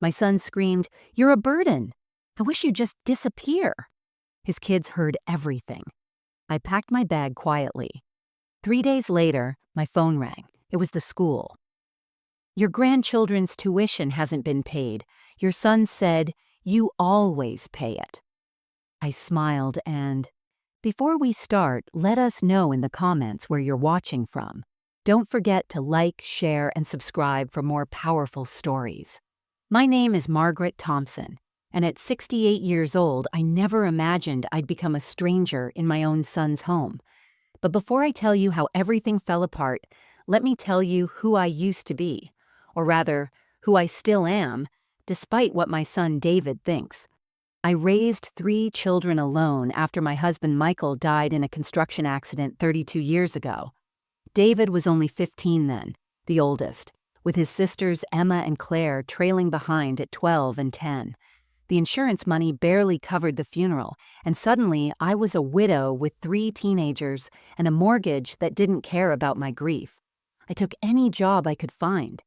My son screamed, "You're a burden. I wish you'd just disappear." His kids heard everything. I packed my bag quietly. 3 days later, my phone rang. It was the school. "Your grandchildren's tuition hasn't been paid. Your son said, you always pay it." I smiled and, "Before we start, let us know in the comments where you're watching from. Don't forget to like, share, and subscribe for more powerful stories." My name is Margaret Thompson, and at 68 years old, I never imagined I'd become a stranger in my own son's home. But before I tell you how everything fell apart, let me tell you who I used to be, or rather, who I still am, despite what my son David thinks. I raised 3 children alone after my husband Michael died in a construction accident 32 years ago. David was only 15 then, the oldest, with his sisters Emma and Claire trailing behind at 12 and 10. The insurance money barely covered the funeral, and suddenly I was a widow with 3 teenagers and a mortgage that didn't care about my grief. I took any job I could find.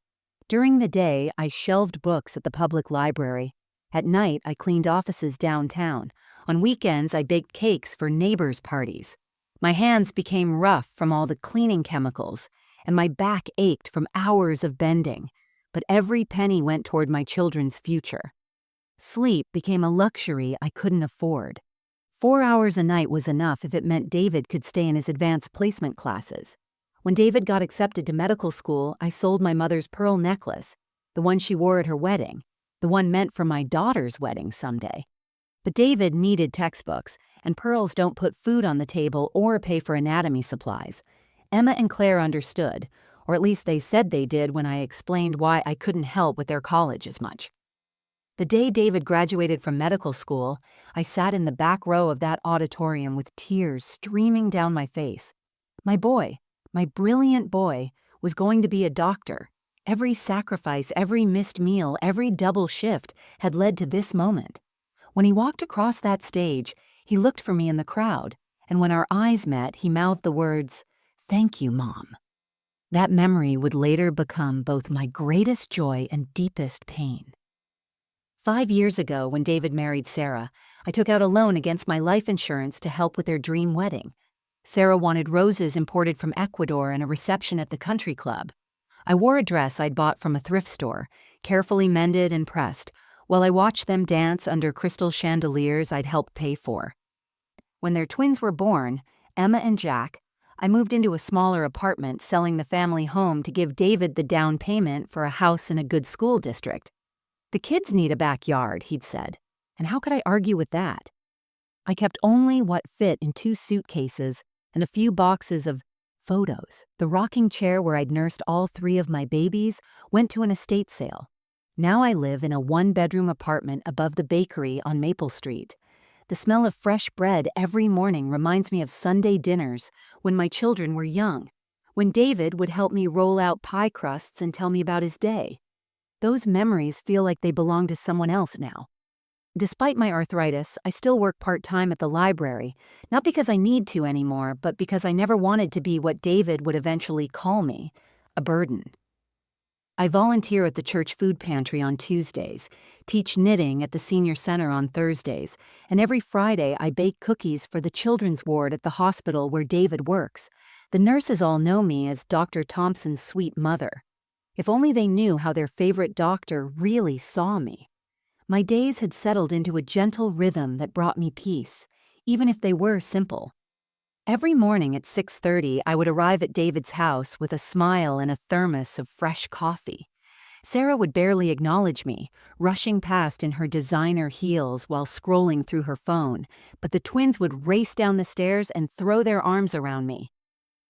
During the day, I shelved books at the public library. At night, I cleaned offices downtown. On weekends, I baked cakes for neighbors' parties. My hands became rough from all the cleaning chemicals, and my back ached from hours of bending, but every penny went toward my children's future. Sleep became a luxury I couldn't afford. 4 hours a night was enough if it meant David could stay in his advanced placement classes. When David got accepted to medical school, I sold my mother's pearl necklace, the one she wore at her wedding, the one meant for my daughter's wedding someday. But David needed textbooks, and pearls don't put food on the table or pay for anatomy supplies. Emma and Claire understood, or at least they said they did when I explained why I couldn't help with their college as much. The day David graduated from medical school, I sat in the back row of that auditorium with tears streaming down my face. My boy, my brilliant boy, was going to be a doctor. Every sacrifice, every missed meal, every double shift had led to this moment. When he walked across that stage, he looked for me in the crowd, and when our eyes met, he mouthed the words, "Thank you, Mom." That memory would later become both my greatest joy and deepest pain. 5 years ago, when David married Sarah, I took out a loan against my life insurance to help with their dream wedding. Sarah wanted roses imported from Ecuador and a reception at the country club. I wore a dress I'd bought from a thrift store, carefully mended and pressed, while I watched them dance under crystal chandeliers I'd helped pay for. When their twins were born, Emma and Jack, I moved into a smaller apartment, selling the family home to give David the down payment for a house in a good school district. "The kids need a backyard," he'd said, and how could I argue with that? I kept only what fit in 2 suitcases and a few boxes of photos. The rocking chair where I'd nursed all 3 of my babies went to an estate sale. Now I live in a 1-bedroom apartment above the bakery on Maple Street. The smell of fresh bread every morning reminds me of Sunday dinners when my children were young, when David would help me roll out pie crusts and tell me about his day. Those memories feel like they belong to someone else now. Despite my arthritis, I still work part-time at the library, not because I need to anymore, but because I never wanted to be what David would eventually call me, a burden. I volunteer at the church food pantry on Tuesdays, teach knitting at the senior center on Thursdays, and every Friday I bake cookies for the children's ward at the hospital where David works. The nurses all know me as Dr. Thompson's sweet mother. If only they knew how their favorite doctor really saw me. My days had settled into a gentle rhythm that brought me peace, even if they were simple. Every morning at 6:30, I would arrive at David's house with a smile and a thermos of fresh coffee. Sarah would barely acknowledge me, rushing past in her designer heels while scrolling through her phone, but the twins would race down the stairs and throw their arms around me.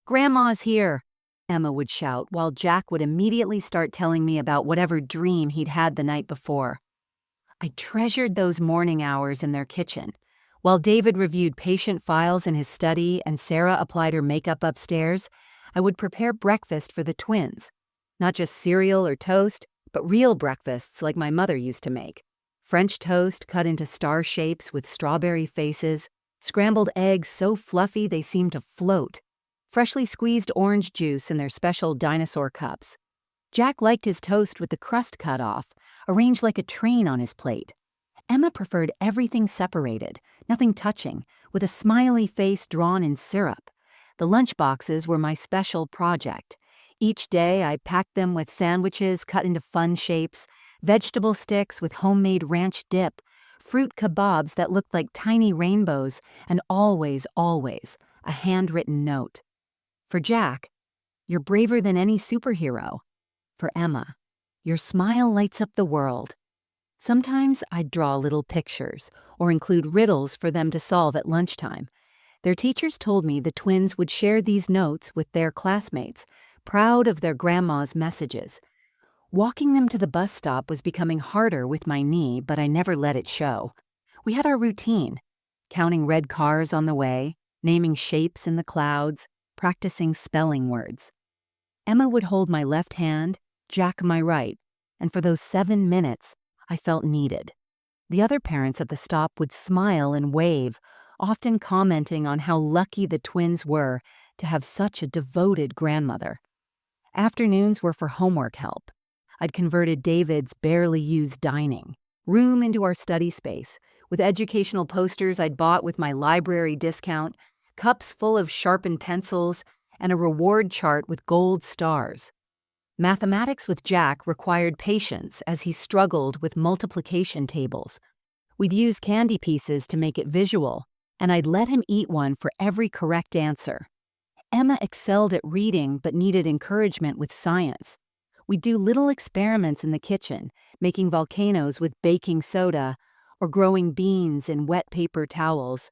"Grandma's here," Emma would shout, while Jack would immediately start telling me about whatever dream he'd had the night before. I treasured those morning hours in their kitchen. While David reviewed patient files in his study and Sarah applied her makeup upstairs, I would prepare breakfast for the twins. Not just cereal or toast, but real breakfasts like my mother used to make. French toast cut into star shapes with strawberry faces, scrambled eggs so fluffy they seemed to float, freshly squeezed orange juice in their special dinosaur cups. Jack liked his toast with the crust cut off, arranged like a train on his plate. Emma preferred everything separated, nothing touching, with a smiley face drawn in syrup. The lunch boxes were my special project. Each day I packed them with sandwiches cut into fun shapes, vegetable sticks with homemade ranch dip, fruit kebabs that looked like tiny rainbows, and always, a handwritten note. For Jack, "You're braver than any superhero." For Emma, "Your smile lights up the world." Sometimes I'd draw little pictures or include riddles for them to solve at lunchtime. Their teachers told me the twins would share these notes with their classmates, proud of their grandma's messages. Walking them to the bus stop was becoming harder with my knee, but I never let it show. We had our routine, counting red cars on the way, naming shapes in the clouds, practicing spelling words. Emma would hold my left hand, Jack my right, and for those 7 minutes, I felt needed. The other parents at the stop would smile and wave, often commenting on how lucky the twins were to have such a devoted grandmother. Afternoons were for homework help. I'd converted David's barely used dining room into our study space, with educational posters I'd bought with my library discount, cups full of sharpened pencils, and a reward chart with gold stars. Mathematics with Jack required patience as he struggled with multiplication tables. We'd use candy pieces to make it visual, and I'd let him eat one for every correct answer. Emma excelled at reading but needed encouragement with science. We'd do little experiments in the kitchen, making volcanoes with baking soda or growing beans in wet paper towels.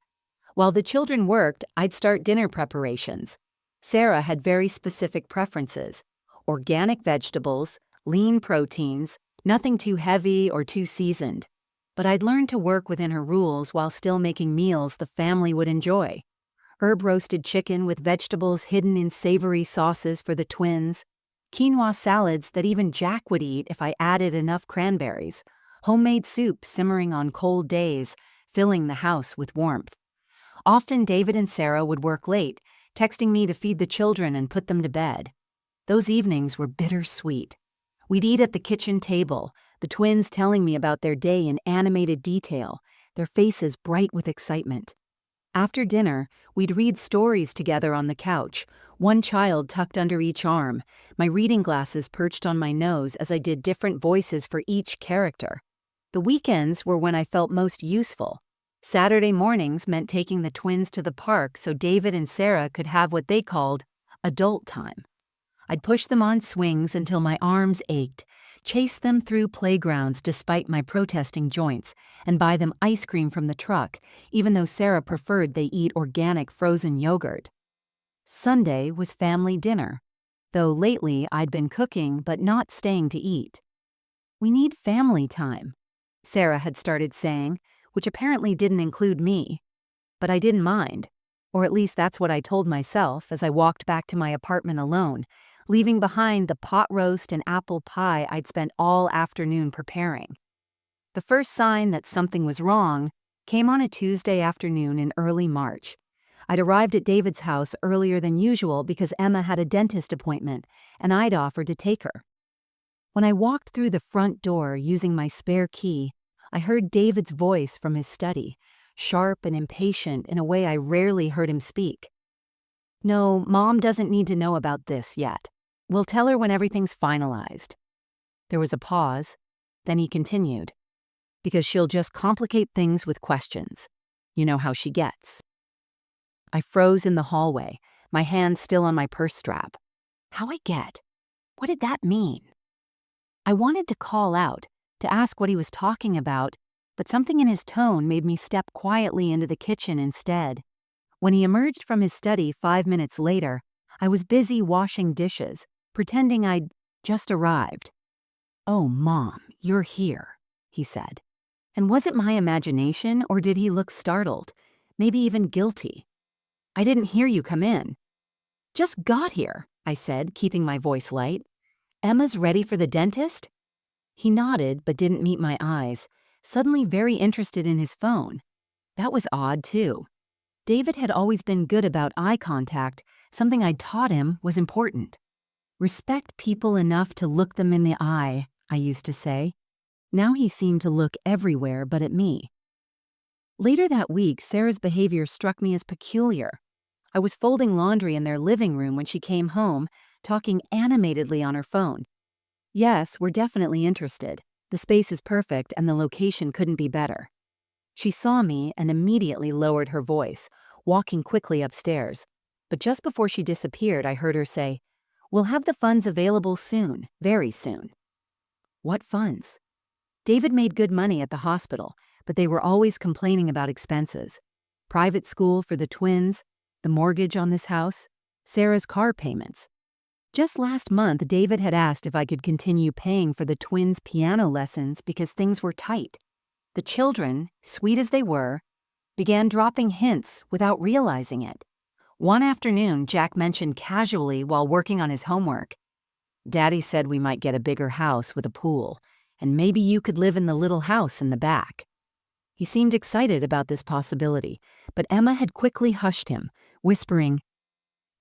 While the children worked, I'd start dinner preparations. Sarah had very specific preferences: organic vegetables, lean proteins, nothing too heavy or too seasoned. But I'd learned to work within her rules while still making meals the family would enjoy. Herb-roasted chicken with vegetables hidden in savory sauces for the twins, quinoa salads that even Jack would eat if I added enough cranberries, homemade soup simmering on cold days, filling the house with warmth. Often David and Sarah would work late, texting me to feed the children and put them to bed. Those evenings were bittersweet. We'd eat at the kitchen table, the twins telling me about their day in animated detail, their faces bright with excitement. After dinner, we'd read stories together on the couch, one child tucked under each arm, my reading glasses perched on my nose as I did different voices for each character. The weekends were when I felt most useful. Saturday mornings meant taking the twins to the park so David and Sarah could have what they called adult time. I'd push them on swings until my arms ached, chase them through playgrounds despite my protesting joints, and buy them ice cream from the truck, even though Sarah preferred they eat organic frozen yogurt. Sunday was family dinner, though lately I'd been cooking but not staying to eat. "We need family time," Sarah had started saying, which apparently didn't include me. But I didn't mind, or at least that's what I told myself as I walked back to my apartment alone, leaving behind the pot roast and apple pie I'd spent all afternoon preparing. The first sign that something was wrong came on a Tuesday afternoon in early March. I'd arrived at David's house earlier than usual because Emma had a dentist appointment, and I'd offered to take her. When I walked through the front door using my spare key, I heard David's voice from his study, sharp and impatient in a way I rarely heard him speak. "No, Mom doesn't need to know about this yet. We'll tell her when everything's finalized." There was a pause, then he continued, "Because she'll just complicate things with questions. You know how she gets." I froze in the hallway, my hand still on my purse strap. How I get? What did that mean? I wanted to call out, to ask what he was talking about, but something in his tone made me step quietly into the kitchen instead. When he emerged from his study 5 minutes later, I was busy washing dishes, pretending I'd just arrived. "Oh, Mom, you're here," he said. And was it my imagination, or did he look startled, maybe even guilty? "I didn't hear you come in." "Just got here," I said, keeping my voice light. "Emma's ready for the dentist?" He nodded but didn't meet my eyes, suddenly very interested in his phone. That was odd, too. David had always been good about eye contact, something I'd taught him was important. Respect people enough to look them in the eye, I used to say. Now he seemed to look everywhere but at me. Later that week, Sarah's behavior struck me as peculiar. I was folding laundry in their living room when she came home, talking animatedly on her phone. Yes, we're definitely interested. The space is perfect and the location couldn't be better. She saw me and immediately lowered her voice, walking quickly upstairs. But just before she disappeared, I heard her say, "We'll have the funds available soon, very soon." What funds? David made good money at the hospital, but they were always complaining about expenses. Private school for the twins, the mortgage on this house, Sarah's car payments. Just last month, David had asked if I could continue paying for the twins' piano lessons because things were tight. The children, sweet as they were, began dropping hints without realizing it. One afternoon, Jack mentioned casually while working on his homework, "Daddy said we might get a bigger house with a pool, and maybe you could live in the little house in the back." He seemed excited about this possibility, but Emma had quickly hushed him, whispering,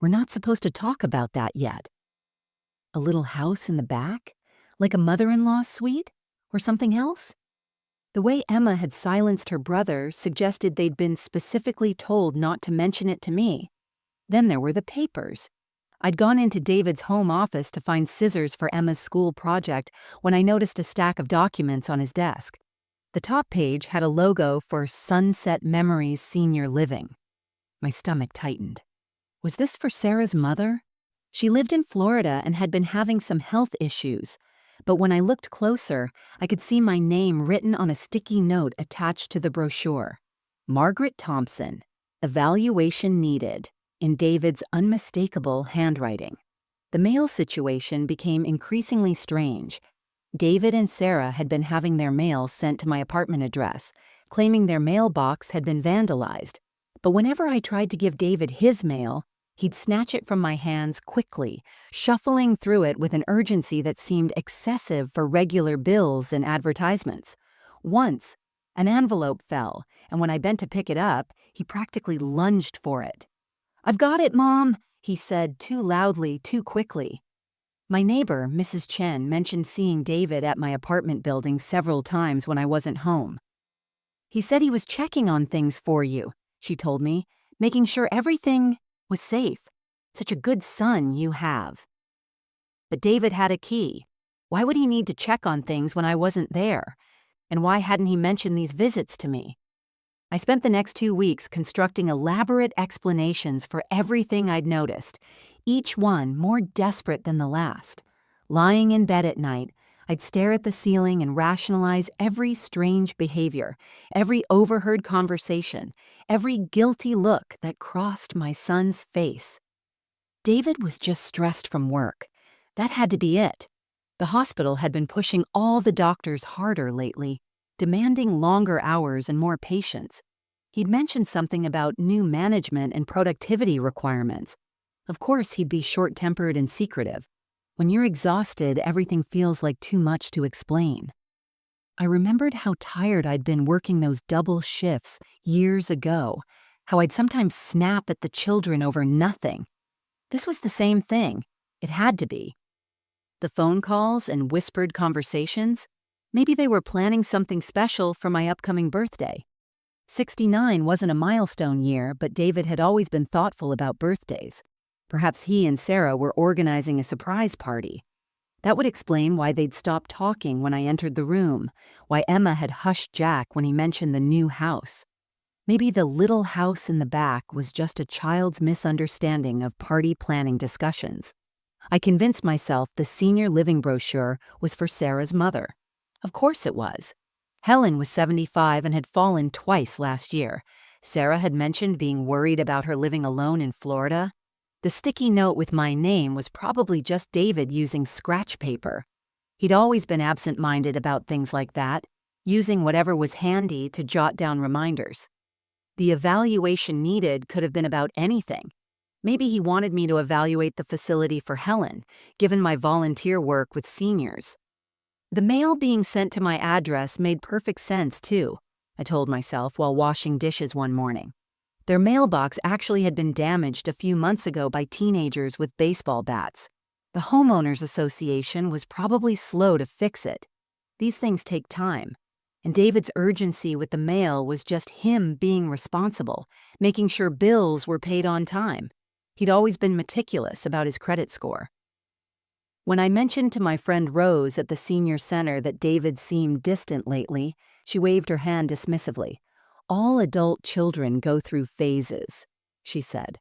"We're not supposed to talk about that yet." A little house in the back? Like a mother-in-law's suite? Or something else? The way Emma had silenced her brother suggested they'd been specifically told not to mention it to me. Then there were the papers. I'd gone into David's home office to find scissors for Emma's school project when I noticed a stack of documents on his desk. The top page had a logo for Sunset Memories Senior Living. My stomach tightened. Was this for Sarah's mother? She lived in Florida and had been having some health issues, but when I looked closer, I could see my name written on a sticky note attached to the brochure. Margaret Thompson, evaluation needed, in David's unmistakable handwriting. The mail situation became increasingly strange. David and Sarah had been having their mail sent to my apartment address, claiming their mailbox had been vandalized. But whenever I tried to give David his mail, he'd snatch it from my hands quickly, shuffling through it with an urgency that seemed excessive for regular bills and advertisements. Once, an envelope fell, and when I bent to pick it up, he practically lunged for it. "I've got it, Mom," he said too loudly, too quickly. My neighbor, Mrs. Chen, mentioned seeing David at my apartment building several times when I wasn't home. "He said he was checking on things for you," she told me, "making sure everything was safe. Such a good son you have." But David had a key. Why would he need to check on things when I wasn't there? And why hadn't he mentioned these visits to me? I spent the next 2 weeks constructing elaborate explanations for everything I'd noticed, each one more desperate than the last. Lying in bed at night, I'd stare at the ceiling and rationalize every strange behavior, every overheard conversation, every guilty look that crossed my son's face. David was just stressed from work. That had to be it. The hospital had been pushing all the doctors harder lately, demanding longer hours and more patients. He'd mentioned something about new management and productivity requirements. Of course, he'd be short-tempered and secretive. When you're exhausted, everything feels like too much to explain. I remembered how tired I'd been working those double shifts years ago, how I'd sometimes snap at the children over nothing. This was the same thing. It had to be. The phone calls and whispered conversations, maybe they were planning something special for my upcoming birthday. 69 wasn't a milestone year, but David had always been thoughtful about birthdays. Perhaps he and Sarah were organizing a surprise party. That would explain why they'd stopped talking when I entered the room, why Emma had hushed Jack when he mentioned the new house. Maybe the little house in the back was just a child's misunderstanding of party planning discussions. I convinced myself the senior living brochure was for Sarah's mother. Of course it was. Helen was 75 and had fallen twice last year. Sarah had mentioned being worried about her living alone in Florida. The sticky note with my name was probably just David using scratch paper. He'd always been absent-minded about things like that, using whatever was handy to jot down reminders. The evaluation needed could have been about anything. Maybe he wanted me to evaluate the facility for Helen, given my volunteer work with seniors. The mail being sent to my address made perfect sense, too, I told myself while washing dishes one morning. Their mailbox actually had been damaged a few months ago by teenagers with baseball bats. The homeowners association was probably slow to fix it. These things take time. And David's urgency with the mail was just him being responsible, making sure bills were paid on time. He'd always been meticulous about his credit score. When I mentioned to my friend Rose at the senior center that David seemed distant lately, she waved her hand dismissively. "All adult children go through phases," she said.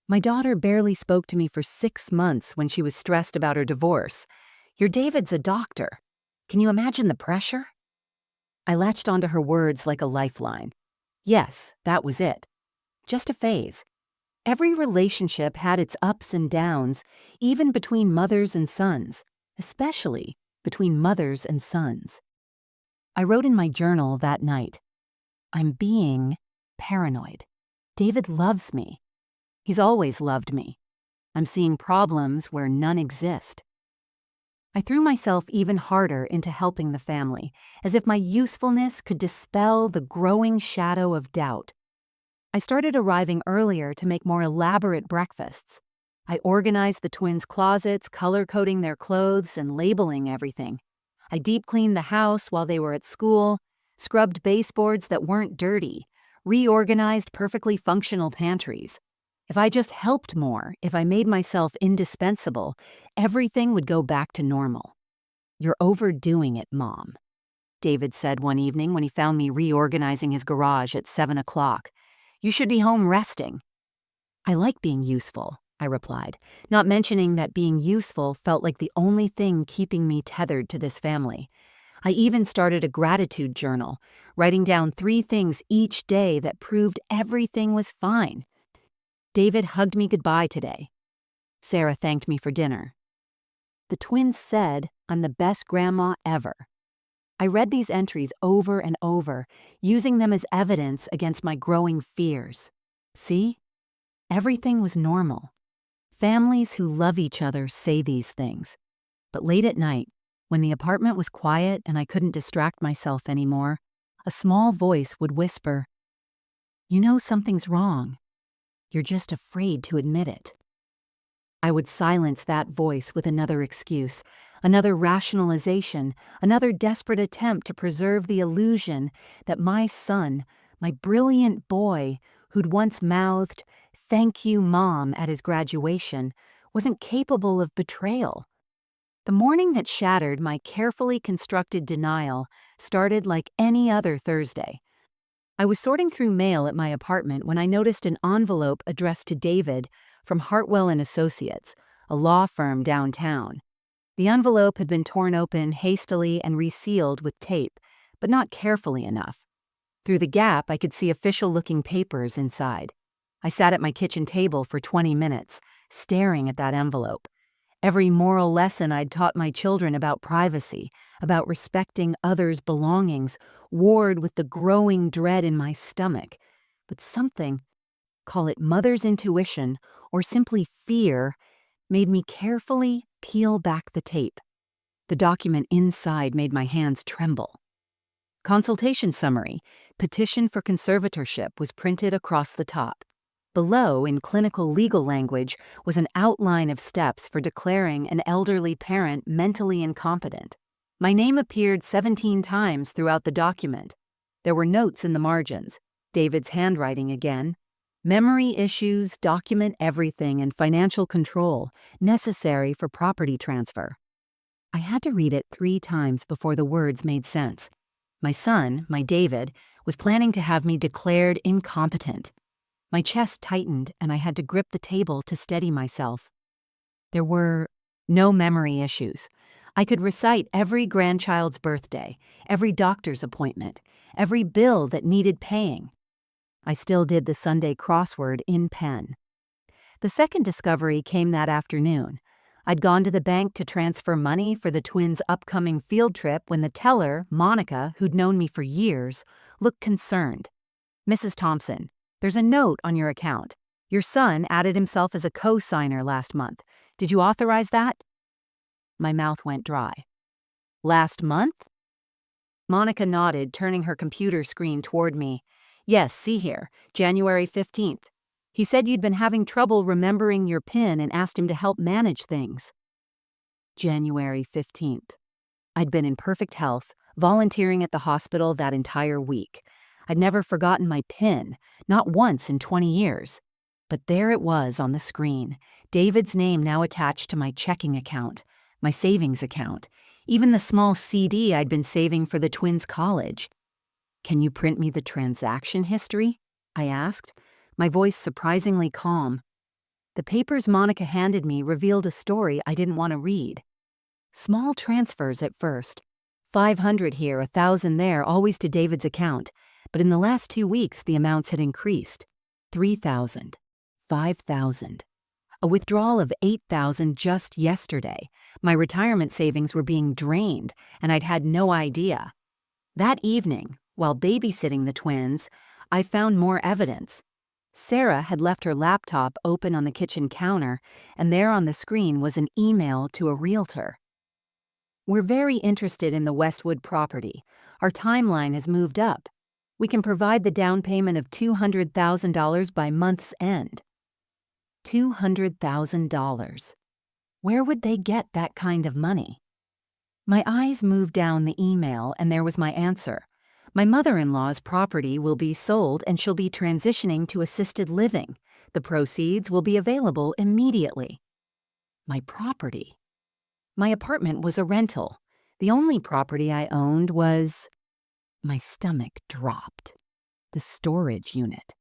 "My daughter barely spoke to me for 6 months when she was stressed about her divorce. Your David's a doctor. Can you imagine the pressure?" I latched onto her words like a lifeline. Yes, that was it. Just a phase. Every relationship had its ups and downs, even between mothers and sons, especially between mothers and sons. I wrote in my journal that night, "I'm being paranoid. David loves me. He's always loved me. I'm seeing problems where none exist." I threw myself even harder into helping the family, as if my usefulness could dispel the growing shadow of doubt. I started arriving earlier to make more elaborate breakfasts. I organized the twins' closets, color-coding their clothes and labeling everything. I deep-cleaned the house while they were at school, scrubbed baseboards that weren't dirty, reorganized perfectly functional pantries. If I just helped more, if I made myself indispensable, everything would go back to normal. "You're overdoing it, Mom," David said one evening when he found me reorganizing his garage at 7 o'clock. "You should be home resting." "I like being useful," I replied, not mentioning that being useful felt like the only thing keeping me tethered to this family. I even started a gratitude journal, writing down 3 things each day that proved everything was fine. David hugged me goodbye today. Sarah thanked me for dinner. The twins said I'm the best grandma ever. I read these entries over and over, using them as evidence against my growing fears. See? Everything was normal. Families who love each other say these things. But late at night, when the apartment was quiet and I couldn't distract myself anymore, a small voice would whisper, "You know something's wrong. You're just afraid to admit it." I would silence that voice with another excuse, another rationalization, another desperate attempt to preserve the illusion that my son, my brilliant boy, who'd once mouthed, "Thank you, Mom," at his graduation, wasn't capable of betrayal. The morning that shattered my carefully constructed denial started like any other Thursday. I was sorting through mail at my apartment when I noticed an envelope addressed to David from Hartwell and Associates, a law firm downtown. The envelope had been torn open hastily and resealed with tape, but not carefully enough. Through the gap, I could see official-looking papers inside. I sat at my kitchen table for 20 minutes, staring at that envelope. Every moral lesson I'd taught my children about privacy, about respecting others' belongings, warred with the growing dread in my stomach. But something, call it mother's intuition or simply fear, made me carefully peel back the tape. The document inside made my hands tremble. Consultation summary, petition for conservatorship was printed across the top. Below, in clinical legal language, was an outline of steps for declaring an elderly parent mentally incompetent. My name appeared 17 times throughout the document. There were notes in the margins. David's handwriting again. Memory issues, document everything, and financial control, necessary for property transfer. I had to read it 3 times before the words made sense. My son, my David, was planning to have me declared incompetent. My chest tightened and I had to grip the table to steady myself. There were no memory issues. I could recite every grandchild's birthday, every doctor's appointment, every bill that needed paying. I still did the Sunday crossword in pen. The second discovery came that afternoon. I'd gone to the bank to transfer money for the twins' upcoming field trip when the teller, Monica, who'd known me for years, looked concerned. "Mrs. Thompson, there's a note on your account. Your son added himself as a co-signer last month. Did you authorize that?" My mouth went dry. "Last month?" Monica nodded, turning her computer screen toward me. "Yes, see here, January 15th. He said you'd been having trouble remembering your PIN and asked him to help manage things." January 15th. I'd been in perfect health, volunteering at the hospital that entire week. I'd never forgotten my PIN, not once in 20 years. But there it was on the screen, David's name now attached to my checking account, my savings account, even the small CD I'd been saving for the twins' college. "Can you print me the transaction history?" I asked, my voice surprisingly calm. The papers Monica handed me revealed a story I didn't want to read. Small transfers at first. 500 here, 1,000 there, always to David's account. But in the last 2 weeks, the amounts had increased. 3,000. 5,000. A withdrawal of 8,000 just yesterday. My retirement savings were being drained, and I'd had no idea. That evening, while babysitting the twins, I found more evidence. Sarah had left her laptop open on the kitchen counter, and there on the screen was an email to a realtor. "We're very interested in the Westwood property. Our timeline has moved up. We can provide the down payment of $200,000 by month's end." $200,000. Where would they get that kind of money? My eyes moved down the email, and there was my answer. My mother-in-law's property will be sold, and she'll be transitioning to assisted living. The proceeds will be available immediately. My property. My apartment was a rental. The only property I owned was... My stomach dropped. The storage unit.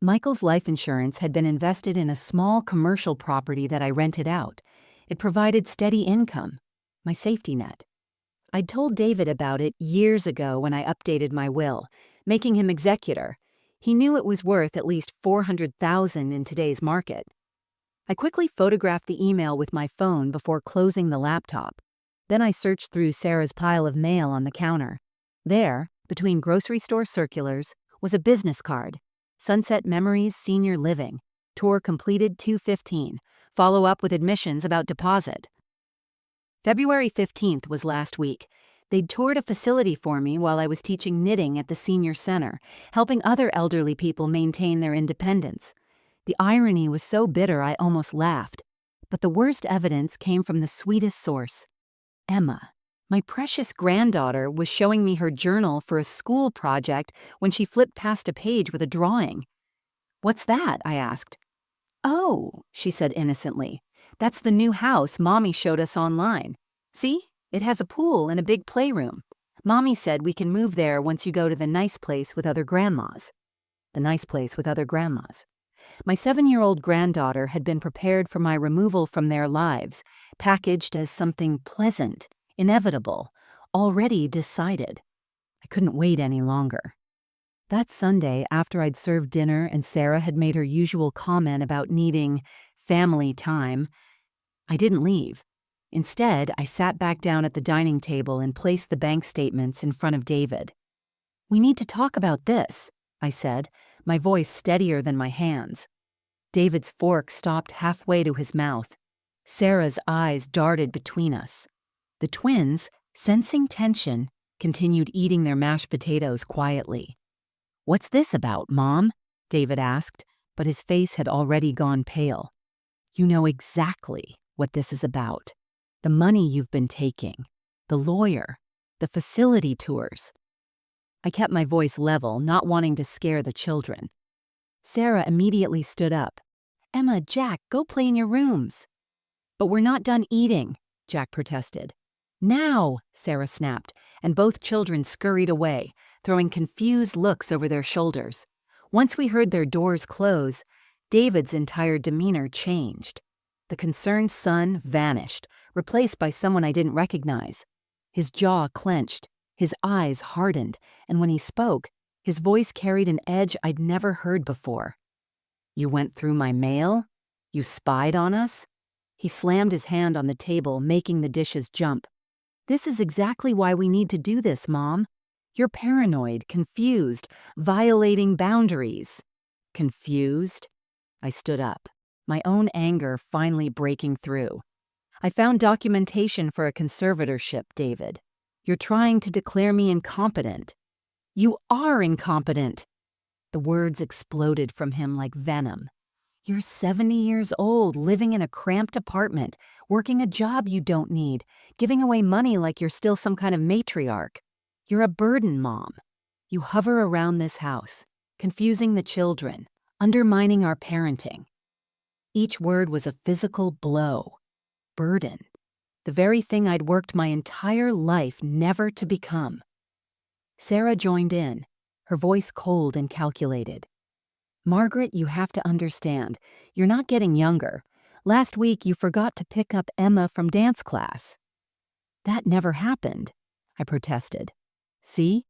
Michael's life insurance had been invested in a small commercial property that I rented out. It provided steady income, my safety net. I'd told David about it years ago when I updated my will, making him executor. He knew it was worth at least $400,000 in today's market. I quickly photographed the email with my phone before closing the laptop. Then I searched through Sarah's pile of mail on the counter. There, between grocery store circulars, was a business card. Sunset Memories Senior Living. Tour completed 2/15. Follow up with admissions about deposit. February 15th was last week. They'd toured a facility for me while I was teaching knitting at the senior center, helping other elderly people maintain their independence. The irony was so bitter I almost laughed. But the worst evidence came from the sweetest source. Emma, my precious granddaughter, was showing me her journal for a school project when she flipped past a page with a drawing. "What's that?" I asked. "Oh," she said innocently. "That's the new house Mommy showed us online. See? It has a pool and a big playroom. Mommy said we can move there once you go to the nice place with other grandmas." The nice place with other grandmas. My 7-year-old granddaughter had been prepared for my removal from their lives, packaged as something pleasant, inevitable, already decided. I couldn't wait any longer. That Sunday, after I'd served dinner and Sarah had made her usual comment about needing family time, I didn't leave. Instead, I sat back down at the dining table and placed the bank statements in front of David. "We need to talk about this," I said, my voice steadier than my hands. David's fork stopped halfway to his mouth. Sarah's eyes darted between us. The twins, sensing tension, continued eating their mashed potatoes quietly. "What's this about, Mom?" David asked, but his face had already gone pale. "You know exactly what this is about. The money you've been taking, the lawyer, the facility tours." I kept my voice level, not wanting to scare the children. Sarah immediately stood up. "Emma, Jack, go play in your rooms." "But we're not done eating," Jack protested. "Now," Sarah snapped, and both children scurried away, throwing confused looks over their shoulders. Once we heard their doors close, David's entire demeanor changed. The concerned son vanished, replaced by someone I didn't recognize. His jaw clenched, his eyes hardened, and when he spoke, his voice carried an edge I'd never heard before. "You went through my mail? You spied on us?" He slammed his hand on the table, making the dishes jump. "This is exactly why we need to do this, Mom. You're paranoid, confused, violating boundaries." "Confused?" I stood up, my own anger finally breaking through. "I found documentation for a conservatorship, David. You're trying to declare me incompetent." "You are incompetent!" The words exploded from him like venom. You're 70 years old, living in a cramped apartment, working a job you don't need, giving away money like you're still some kind of matriarch. You're a burden, Mom. You hover around this house, confusing the children, undermining our parenting. Each word was a physical blow. Burden. The very thing I'd worked my entire life never to become. Sarah joined in, her voice cold and calculated. Margaret, you have to understand, you're not getting younger. Last week you forgot to pick up Emma from dance class. That never happened, I protested. See?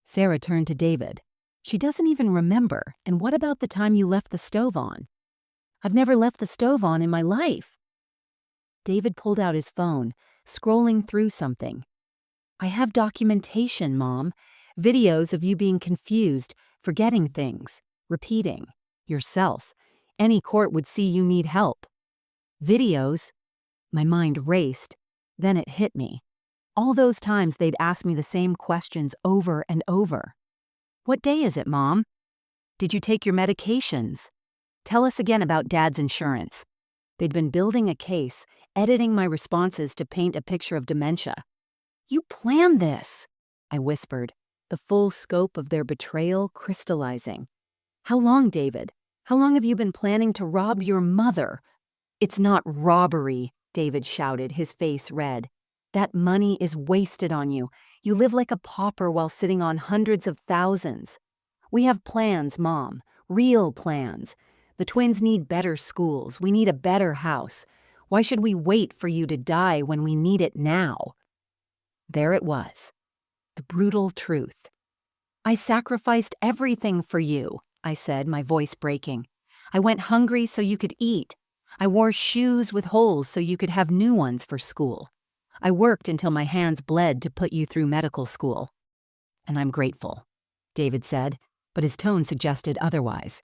Sarah turned to David. She doesn't even remember, and what about the time you left the stove on? I've never left the stove on in my life. David pulled out his phone, scrolling through something. I have documentation, Mom. Videos of you being confused, forgetting things, repeating, yourself. Any court would see you need help. Videos? My mind raced. Then it hit me. All those times they'd ask me the same questions over and over. What day is it, Mom? Did you take your medications? Tell us again about Dad's insurance. They'd been building a case, editing my responses to paint a picture of dementia. You planned this, I whispered, the full scope of their betrayal crystallizing. How long, David? How long have you been planning to rob your mother? It's not robbery, David shouted, his face red. That money is wasted on you. You live like a pauper while sitting on hundreds of thousands. We have plans, Mom, real plans. The twins need better schools. We need a better house. Why should we wait for you to die when we need it now? There it was, the brutal truth. I sacrificed everything for you, I said, my voice breaking. I went hungry so you could eat. I wore shoes with holes so you could have new ones for school. I worked until my hands bled to put you through medical school. And I'm grateful, David said, but his tone suggested otherwise.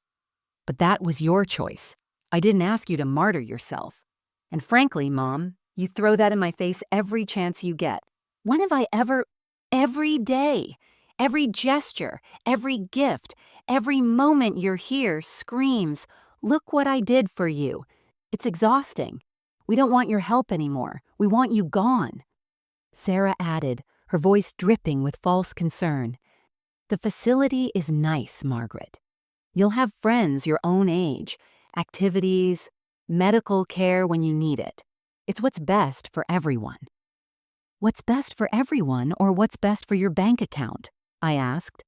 But that was your choice. I didn't ask you to martyr yourself. And frankly, Mom, you throw that in my face every chance you get. When have I ever? Every day. Every gesture, every gift, every moment you're here screams, look what I did for you. It's exhausting. We don't want your help anymore. We want you gone. Sarah added, her voice dripping with false concern. The facility is nice, Margaret. You'll have friends your own age, activities, medical care when you need it. It's what's best for everyone. What's best for everyone, or what's best for your bank account? I asked.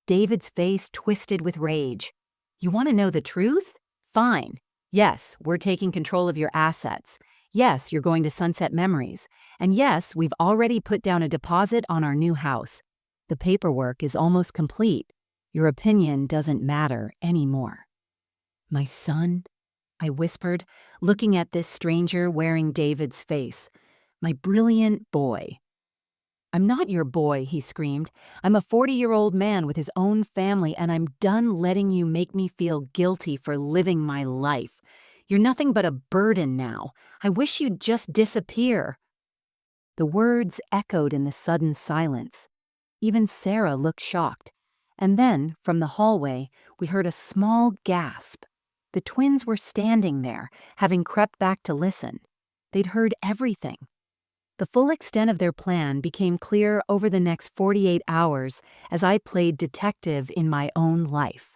David's face twisted with rage. You want to know the truth? Fine. Yes, we're taking control of your assets. Yes, you're going to Sunset Memories. And yes, we've already put down a deposit on our new house. The paperwork is almost complete. Your opinion doesn't matter anymore. My son? I whispered, looking at this stranger wearing David's face. My brilliant boy. I'm not your boy, he screamed. I'm a 40-year-old man with his own family, and I'm done letting you make me feel guilty for living my life. You're nothing but a burden now. I wish you'd just disappear. The words echoed in the sudden silence. Even Sarah looked shocked. And then, from the hallway, we heard a small gasp. The twins were standing there, having crept back to listen. They'd heard everything. The full extent of their plan became clear over the next 48 hours as I played detective in my own life.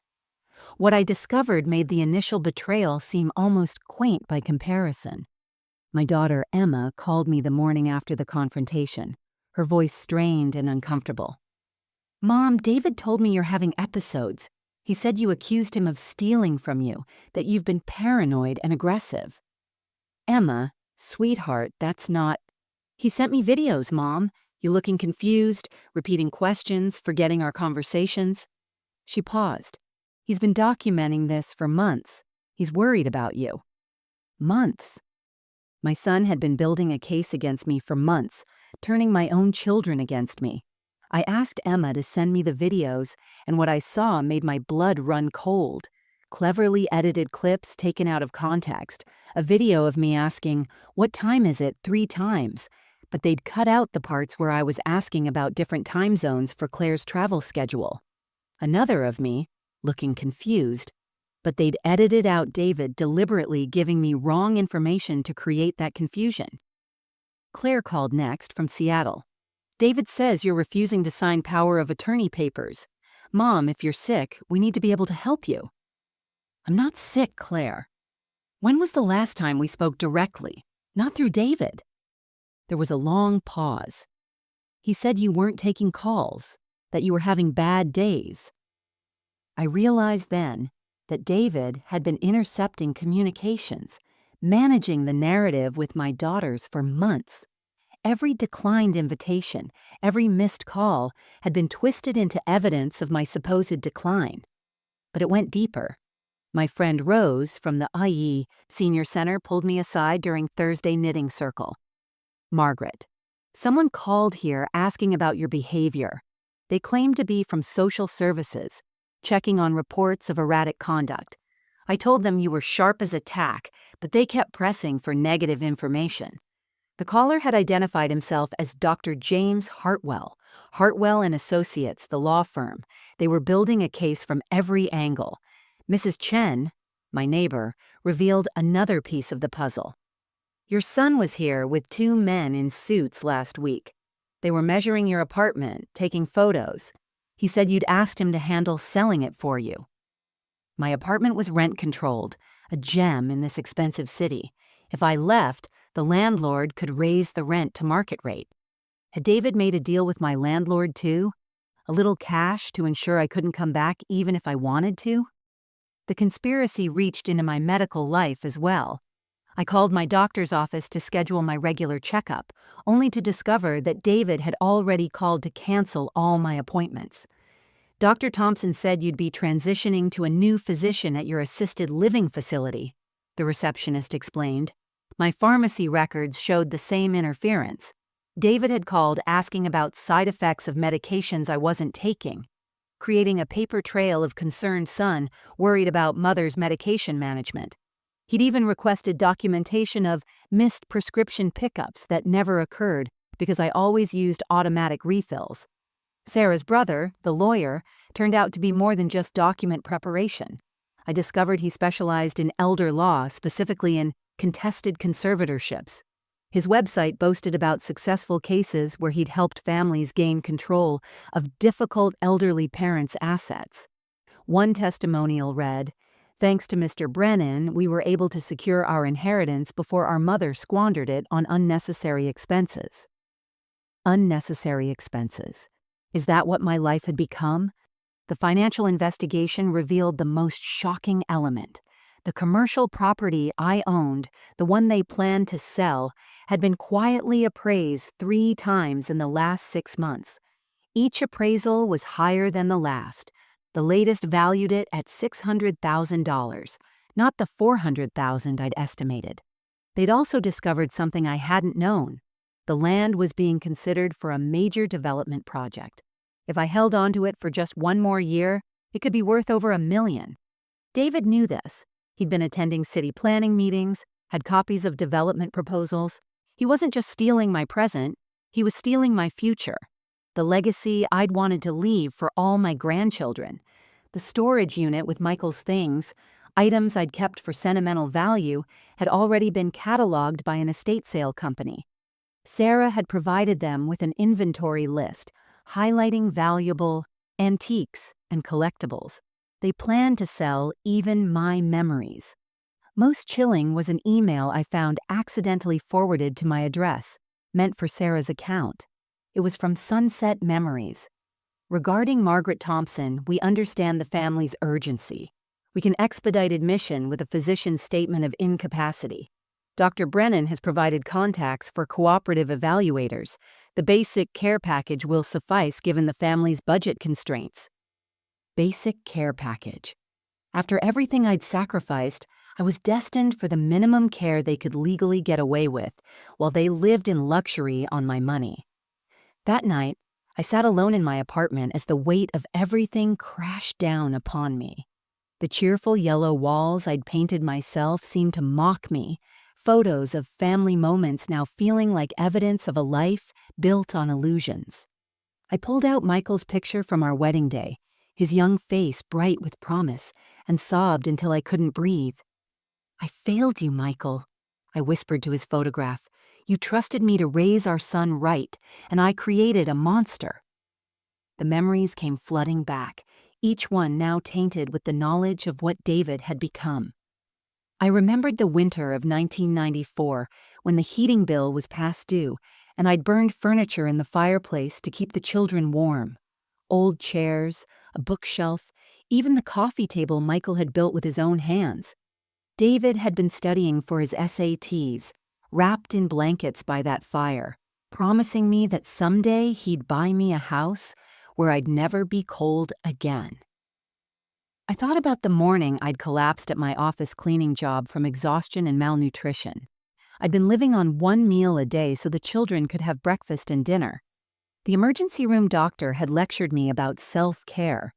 What I discovered made the initial betrayal seem almost quaint by comparison. My daughter Emma called me the morning after the confrontation, her voice strained and uncomfortable. Mom, David told me you're having episodes. He said you accused him of stealing from you, that you've been paranoid and aggressive. Emma, sweetheart, that's not... He sent me videos, Mom. You looking confused, repeating questions, forgetting our conversations. She paused. He's been documenting this for months. He's worried about you. Months. My son had been building a case against me for months, turning my own children against me. I asked Emma to send me the videos, and what I saw made my blood run cold. Cleverly edited clips taken out of context, a video of me asking, "What time is it?" 3 times, but they'd cut out the parts where I was asking about different time zones for Claire's travel schedule. Another of me, looking confused, but they'd edited out David deliberately giving me wrong information to create that confusion. Claire called next from Seattle. David says you're refusing to sign power of attorney papers. Mom, if you're sick, we need to be able to help you. I'm not sick, Claire. When was the last time we spoke directly? Not through David. There was a long pause. He said you weren't taking calls, that you were having bad days. I realized then that David had been intercepting communications, managing the narrative with my daughters for months. Every declined invitation, every missed call had been twisted into evidence of my supposed decline. But it went deeper. My friend Rose from the IE Senior Center pulled me aside during Thursday knitting circle. Margaret, someone called here asking about your behavior. They claimed to be from social services, checking on reports of erratic conduct. I told them you were sharp as a tack, but they kept pressing for negative information. The caller had identified himself as Dr. James Hartwell, Hartwell and Associates, the law firm. They were building a case from every angle. Mrs. Chen, my neighbor, revealed another piece of the puzzle. Your son was here with 2 men in suits last week. They were measuring your apartment, taking photos. He said you'd asked him to handle selling it for you. My apartment was rent-controlled, a gem in this expensive city. If I left, the landlord could raise the rent to market rate. Had David made a deal with my landlord too? A little cash to ensure I couldn't come back even if I wanted to? The conspiracy reached into my medical life as well. I called my doctor's office to schedule my regular checkup, only to discover that David had already called to cancel all my appointments. Dr. Thompson said you'd be transitioning to a new physician at your assisted living facility, the receptionist explained. My pharmacy records showed the same interference. David had called asking about side effects of medications I wasn't taking, creating a paper trail of concerned son worried about mother's medication management. He'd even requested documentation of missed prescription pickups that never occurred because I always used automatic refills. Sarah's brother, the lawyer, turned out to be more than just document preparation. I discovered he specialized in elder law, specifically in contested conservatorships. His website boasted about successful cases where he'd helped families gain control of difficult elderly parents' assets. One testimonial read, "Thanks to Mr. Brennan, we were able to secure our inheritance before our mother squandered it on unnecessary expenses." Unnecessary expenses. Is that what my life had become? The financial investigation revealed the most shocking element. The commercial property I owned, the one they planned to sell, had been quietly appraised 3 times in the last 6 months. Each appraisal was higher than the last. The latest valued it at $600,000, not the $400,000 I'd estimated. They'd also discovered something I hadn't known. The land was being considered for a major development project. If I held onto it for just 1 more year, it could be worth over $1 million. David knew this. He'd been attending city planning meetings, had copies of development proposals. He wasn't just stealing my present, he was stealing my future. The legacy I'd wanted to leave for all my grandchildren. The storage unit with Michael's things, items I'd kept for sentimental value, had already been cataloged by an estate sale company. Sarah had provided them with an inventory list, highlighting valuable antiques and collectibles. They planned to sell even my memories. Most chilling was an email I found accidentally forwarded to my address, meant for Sarah's account. It was from Sunset Memories. Regarding Margaret Thompson, we understand the family's urgency. We can expedite admission with a physician's statement of incapacity. Dr. Brennan has provided contacts for cooperative evaluators. The basic care package will suffice given the family's budget constraints. Basic care package. After everything I'd sacrificed, I was destined for the minimum care they could legally get away with, while they lived in luxury on my money. That night, I sat alone in my apartment as the weight of everything crashed down upon me. The cheerful yellow walls I'd painted myself seemed to mock me, photos of family moments now feeling like evidence of a life built on illusions. I pulled out Michael's picture from our wedding day, his young face bright with promise, and sobbed until I couldn't breathe. "I failed you, Michael," I whispered to his photograph. "You trusted me to raise our son right, and I created a monster." The memories came flooding back, each one now tainted with the knowledge of what David had become. I remembered the winter of 1994 when the heating bill was past due and I'd burned furniture in the fireplace to keep the children warm. Old chairs, a bookshelf, even the coffee table Michael had built with his own hands. David had been studying for his SATs, wrapped in blankets by that fire, promising me that someday he'd buy me a house where I'd never be cold again. I thought about the morning I'd collapsed at my office cleaning job from exhaustion and malnutrition. I'd been living on one meal a day so the children could have breakfast and dinner. The emergency room doctor had lectured me about self-care,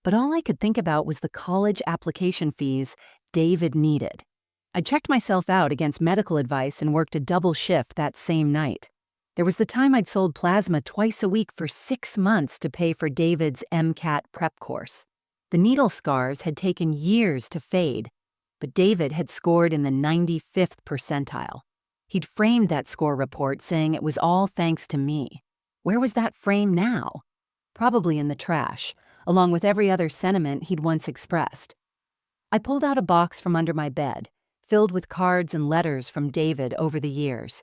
but all I could think about was the college application fees David needed. I checked myself out against medical advice and worked a double shift that same night. There was the time I'd sold plasma twice a week for 6 months to pay for David's MCAT prep course. The needle scars had taken years to fade, but David had scored in the 95th percentile. He'd framed that score report saying it was all thanks to me. Where was that frame now? Probably in the trash, along with every other sentiment he'd once expressed. I pulled out a box from under my bed, filled with cards and letters from David over the years.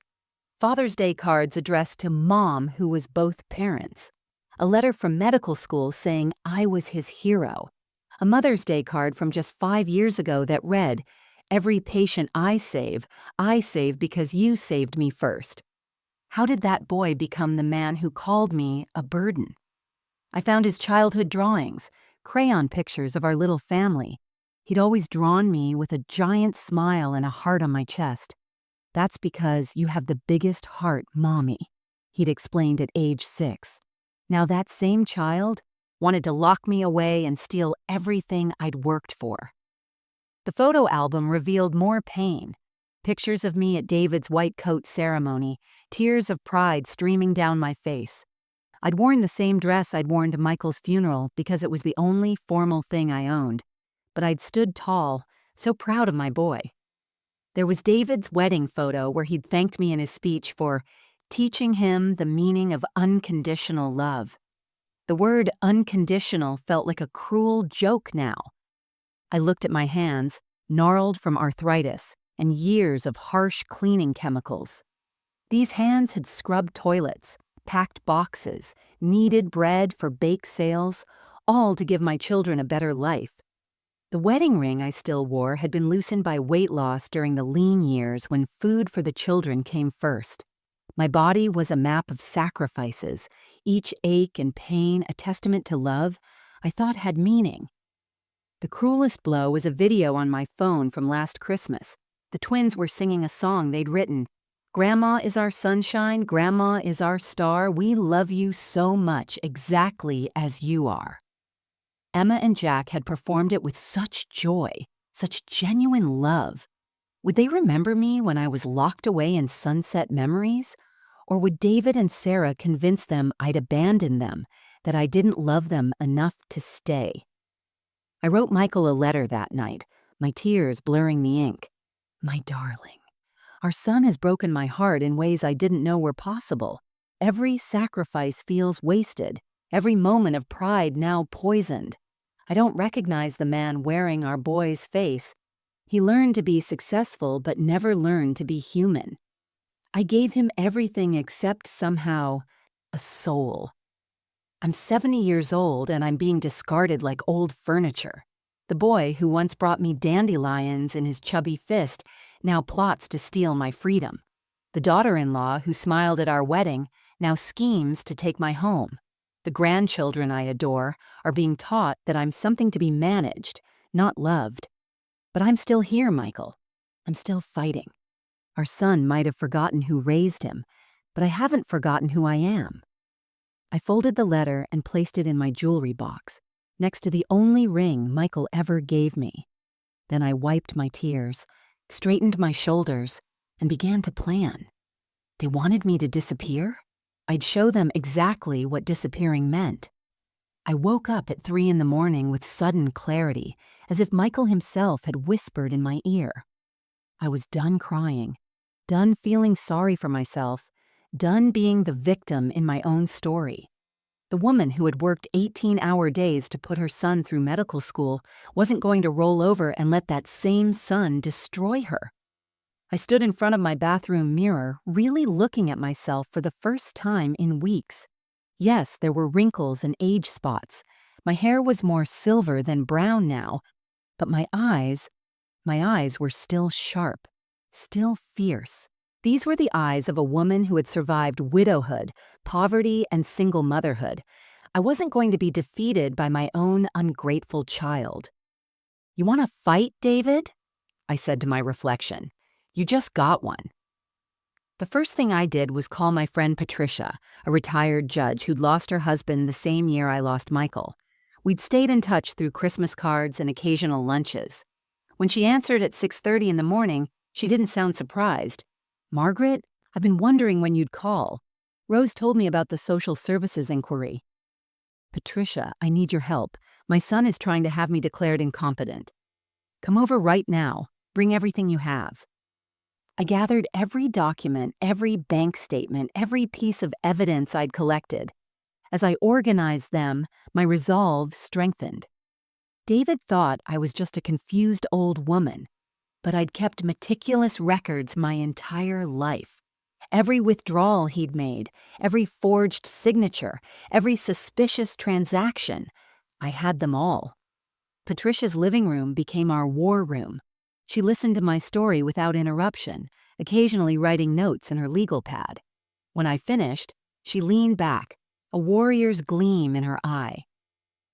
Father's Day cards addressed to Mom, who was both parents. A letter from medical school saying I was his hero. A Mother's Day card from just 5 years ago that read, "Every patient I save because you saved me first." How did that boy become the man who called me a burden? I found his childhood drawings, crayon pictures of our little family. He'd always drawn me with a giant smile and a heart on my chest. "That's because you have the biggest heart, Mommy," he'd explained at age 6. Now that same child wanted to lock me away and steal everything I'd worked for. The photo album revealed more pain. Pictures of me at David's white coat ceremony, tears of pride streaming down my face. I'd worn the same dress I'd worn to Michael's funeral because it was the only formal thing I owned. But I'd stood tall, so proud of my boy. There was David's wedding photo where he'd thanked me in his speech for teaching him the meaning of unconditional love. The word unconditional felt like a cruel joke now. I looked at my hands, gnarled from arthritis and years of harsh cleaning chemicals. These hands had scrubbed toilets, packed boxes, kneaded bread for bake sales, all to give my children a better life. The wedding ring I still wore had been loosened by weight loss during the lean years when food for the children came first. My body was a map of sacrifices, each ache and pain a testament to love I thought had meaning. The cruelest blow was a video on my phone from last Christmas. The twins were singing a song they'd written. "Grandma is our sunshine, Grandma is our star, we love you so much, exactly as you are." Emma and Jack had performed it with such joy, such genuine love. Would they remember me when I was locked away in sunset memories? Or would David and Sarah convince them I'd abandoned them, that I didn't love them enough to stay? I wrote Michael a letter that night, my tears blurring the ink. "My darling, our son has broken my heart in ways I didn't know were possible. Every sacrifice feels wasted, every moment of pride now poisoned. I don't recognize the man wearing our boy's face. He learned to be successful but never learned to be human. I gave him everything except, somehow, a soul. I'm 70 years old and I'm being discarded like old furniture. The boy who once brought me dandelions in his chubby fist now plots to steal my freedom. The daughter-in-law who smiled at our wedding now schemes to take my home. The grandchildren I adore are being taught that I'm something to be managed, not loved. But I'm still here, Michael. I'm still fighting. Our son might have forgotten who raised him, but I haven't forgotten who I am." I folded the letter and placed it in my jewelry box, next to the only ring Michael ever gave me. Then I wiped my tears, straightened my shoulders, and began to plan. They wanted me to disappear? I'd show them exactly what disappearing meant. I woke up at 3 in the morning with sudden clarity, as if Michael himself had whispered in my ear. I was done crying, done feeling sorry for myself, done being the victim in my own story. The woman who had worked 18-hour days to put her son through medical school wasn't going to roll over and let that same son destroy her. I stood in front of my bathroom mirror, really looking at myself for the first time in weeks. Yes, there were wrinkles and age spots. My hair was more silver than brown now, but my eyes were still sharp, still fierce. These were the eyes of a woman who had survived widowhood, poverty, and single motherhood. I wasn't going to be defeated by my own ungrateful child. "You want to fight, David?" I said to my reflection. "You just got one." The first thing I did was call my friend Patricia, a retired judge who'd lost her husband the same year I lost Michael. We'd stayed in touch through Christmas cards and occasional lunches. When she answered at 6:30 in the morning, she didn't sound surprised. "Margaret, I've been wondering when you'd call. Rose told me about the social services inquiry." "Patricia, I need your help. My son is trying to have me declared incompetent." "Come over right now. Bring everything you have." I gathered every document, every bank statement, every piece of evidence I'd collected. As I organized them, my resolve strengthened. David thought I was just a confused old woman, but I'd kept meticulous records my entire life. Every withdrawal he'd made, every forged signature, every suspicious transaction, I had them all. Patricia's living room became our war room. She listened to my story without interruption, occasionally writing notes in her legal pad. When I finished, she leaned back, a warrior's gleam in her eye.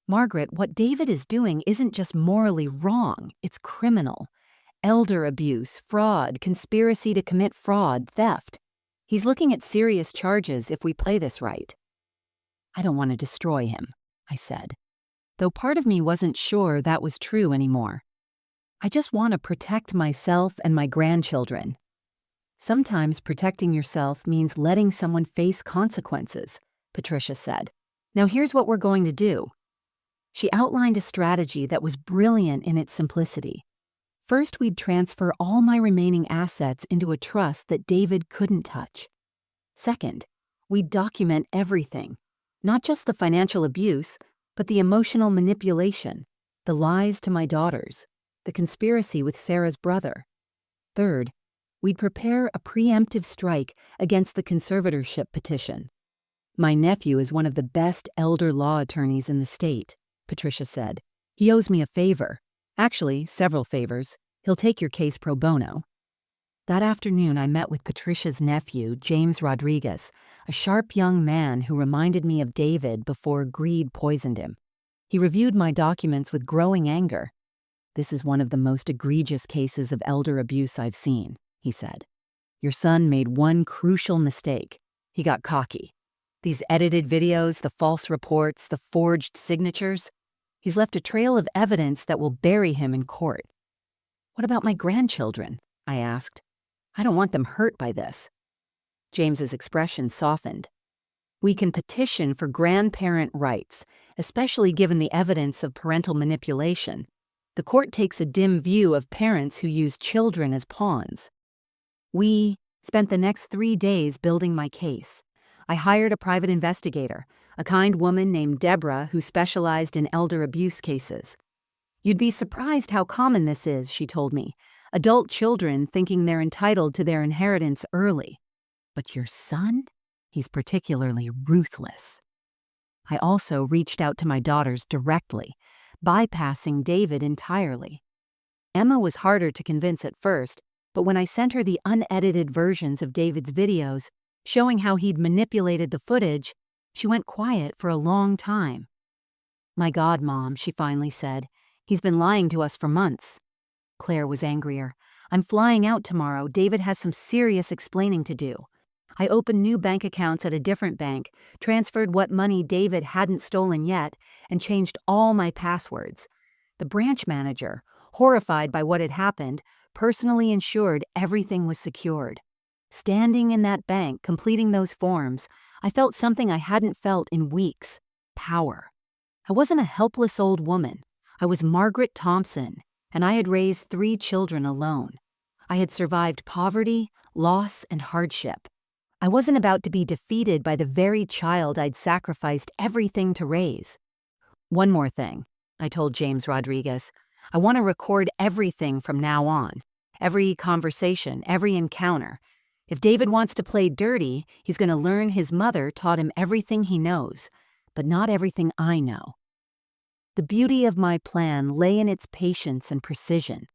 "Margaret, what David is doing isn't just morally wrong, it's criminal. Elder abuse, fraud, conspiracy to commit fraud, theft. He's looking at serious charges if we play this right." "I don't want to destroy him," I said, though part of me wasn't sure that was true anymore. "I just want to protect myself and my grandchildren." "Sometimes protecting yourself means letting someone face consequences," Patricia said. "Now here's what we're going to do." She outlined a strategy that was brilliant in its simplicity. First, we'd transfer all my remaining assets into a trust that David couldn't touch. Second, we'd document everything, not just the financial abuse, but the emotional manipulation, the lies to my daughters, the conspiracy with Sarah's brother. Third, we'd prepare a preemptive strike against the conservatorship petition. "My nephew is one of the best elder law attorneys in the state," Patricia said. "He owes me a favor. Actually, several favors. He'll take your case pro bono." That afternoon, I met with Patricia's nephew, James Rodriguez, a sharp young man who reminded me of David before greed poisoned him. He reviewed my documents with growing anger. "This is one of the most egregious cases of elder abuse I've seen," he said. "Your son made one crucial mistake. He got cocky. These edited videos, the false reports, the forged signatures. He's left a trail of evidence that will bury him in court." "What about my grandchildren?" I asked. "I don't want them hurt by this." James's expression softened. "We can petition for grandparent rights, especially given the evidence of parental manipulation. The court takes a dim view of parents who use children as pawns." We spent the next 3 days building my case. I hired a private investigator, a kind woman named Deborah who specialized in elder abuse cases. "You'd be surprised how common this is," she told me. "Adult children thinking they're entitled to their inheritance early. But your son? He's particularly ruthless." I also reached out to my daughters directly, bypassing David entirely. Emma was harder to convince at first, but when I sent her the unedited versions of David's videos, showing how he'd manipulated the footage, she went quiet for a long time. "My God, Mom," she finally said, "he's been lying to us for months." Claire was angrier. "I'm flying out tomorrow. David has some serious explaining to do." I opened new bank accounts at a different bank, transferred what money David hadn't stolen yet, and changed all my passwords. The branch manager, horrified by what had happened, personally ensured everything was secured. Standing in that bank, completing those forms, I felt something I hadn't felt in weeks: power. I wasn't a helpless old woman. I was Margaret Thompson, and I had raised 3 children alone. I had survived poverty, loss, and hardship. I wasn't about to be defeated by the very child I'd sacrificed everything to raise. One more thing, I told James Rodriguez. I want to record everything from now on. Every conversation, every encounter. If David wants to play dirty, he's going to learn his mother taught him everything he knows, but not everything I know. The beauty of my plan lay in its patience and precision.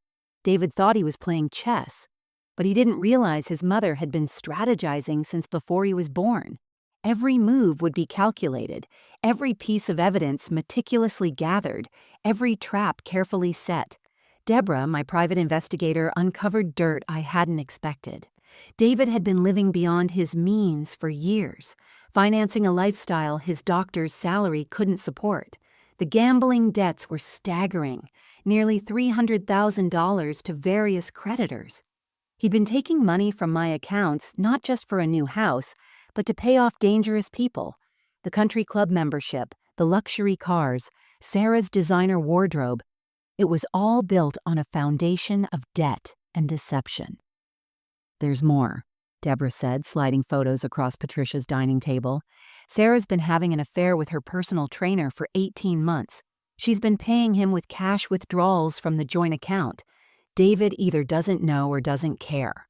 David thought he was playing chess, but he didn't realize his mother had been strategizing since before he was born. Every move would be calculated, every piece of evidence meticulously gathered, every trap carefully set. Deborah, my private investigator, uncovered dirt I hadn't expected. David had been living beyond his means for years, financing a lifestyle his doctor's salary couldn't support. The gambling debts were staggering, nearly $300,000 to various creditors. He'd been taking money from my accounts not just for a new house, but to pay off dangerous people. The country club membership, the luxury cars, Sarah's designer wardrobe. It was all built on a foundation of debt and deception. There's more, Deborah said, sliding photos across Patricia's dining table. Sarah's been having an affair with her personal trainer for 18 months. She's been paying him with cash withdrawals from the joint account. David either doesn't know or doesn't care.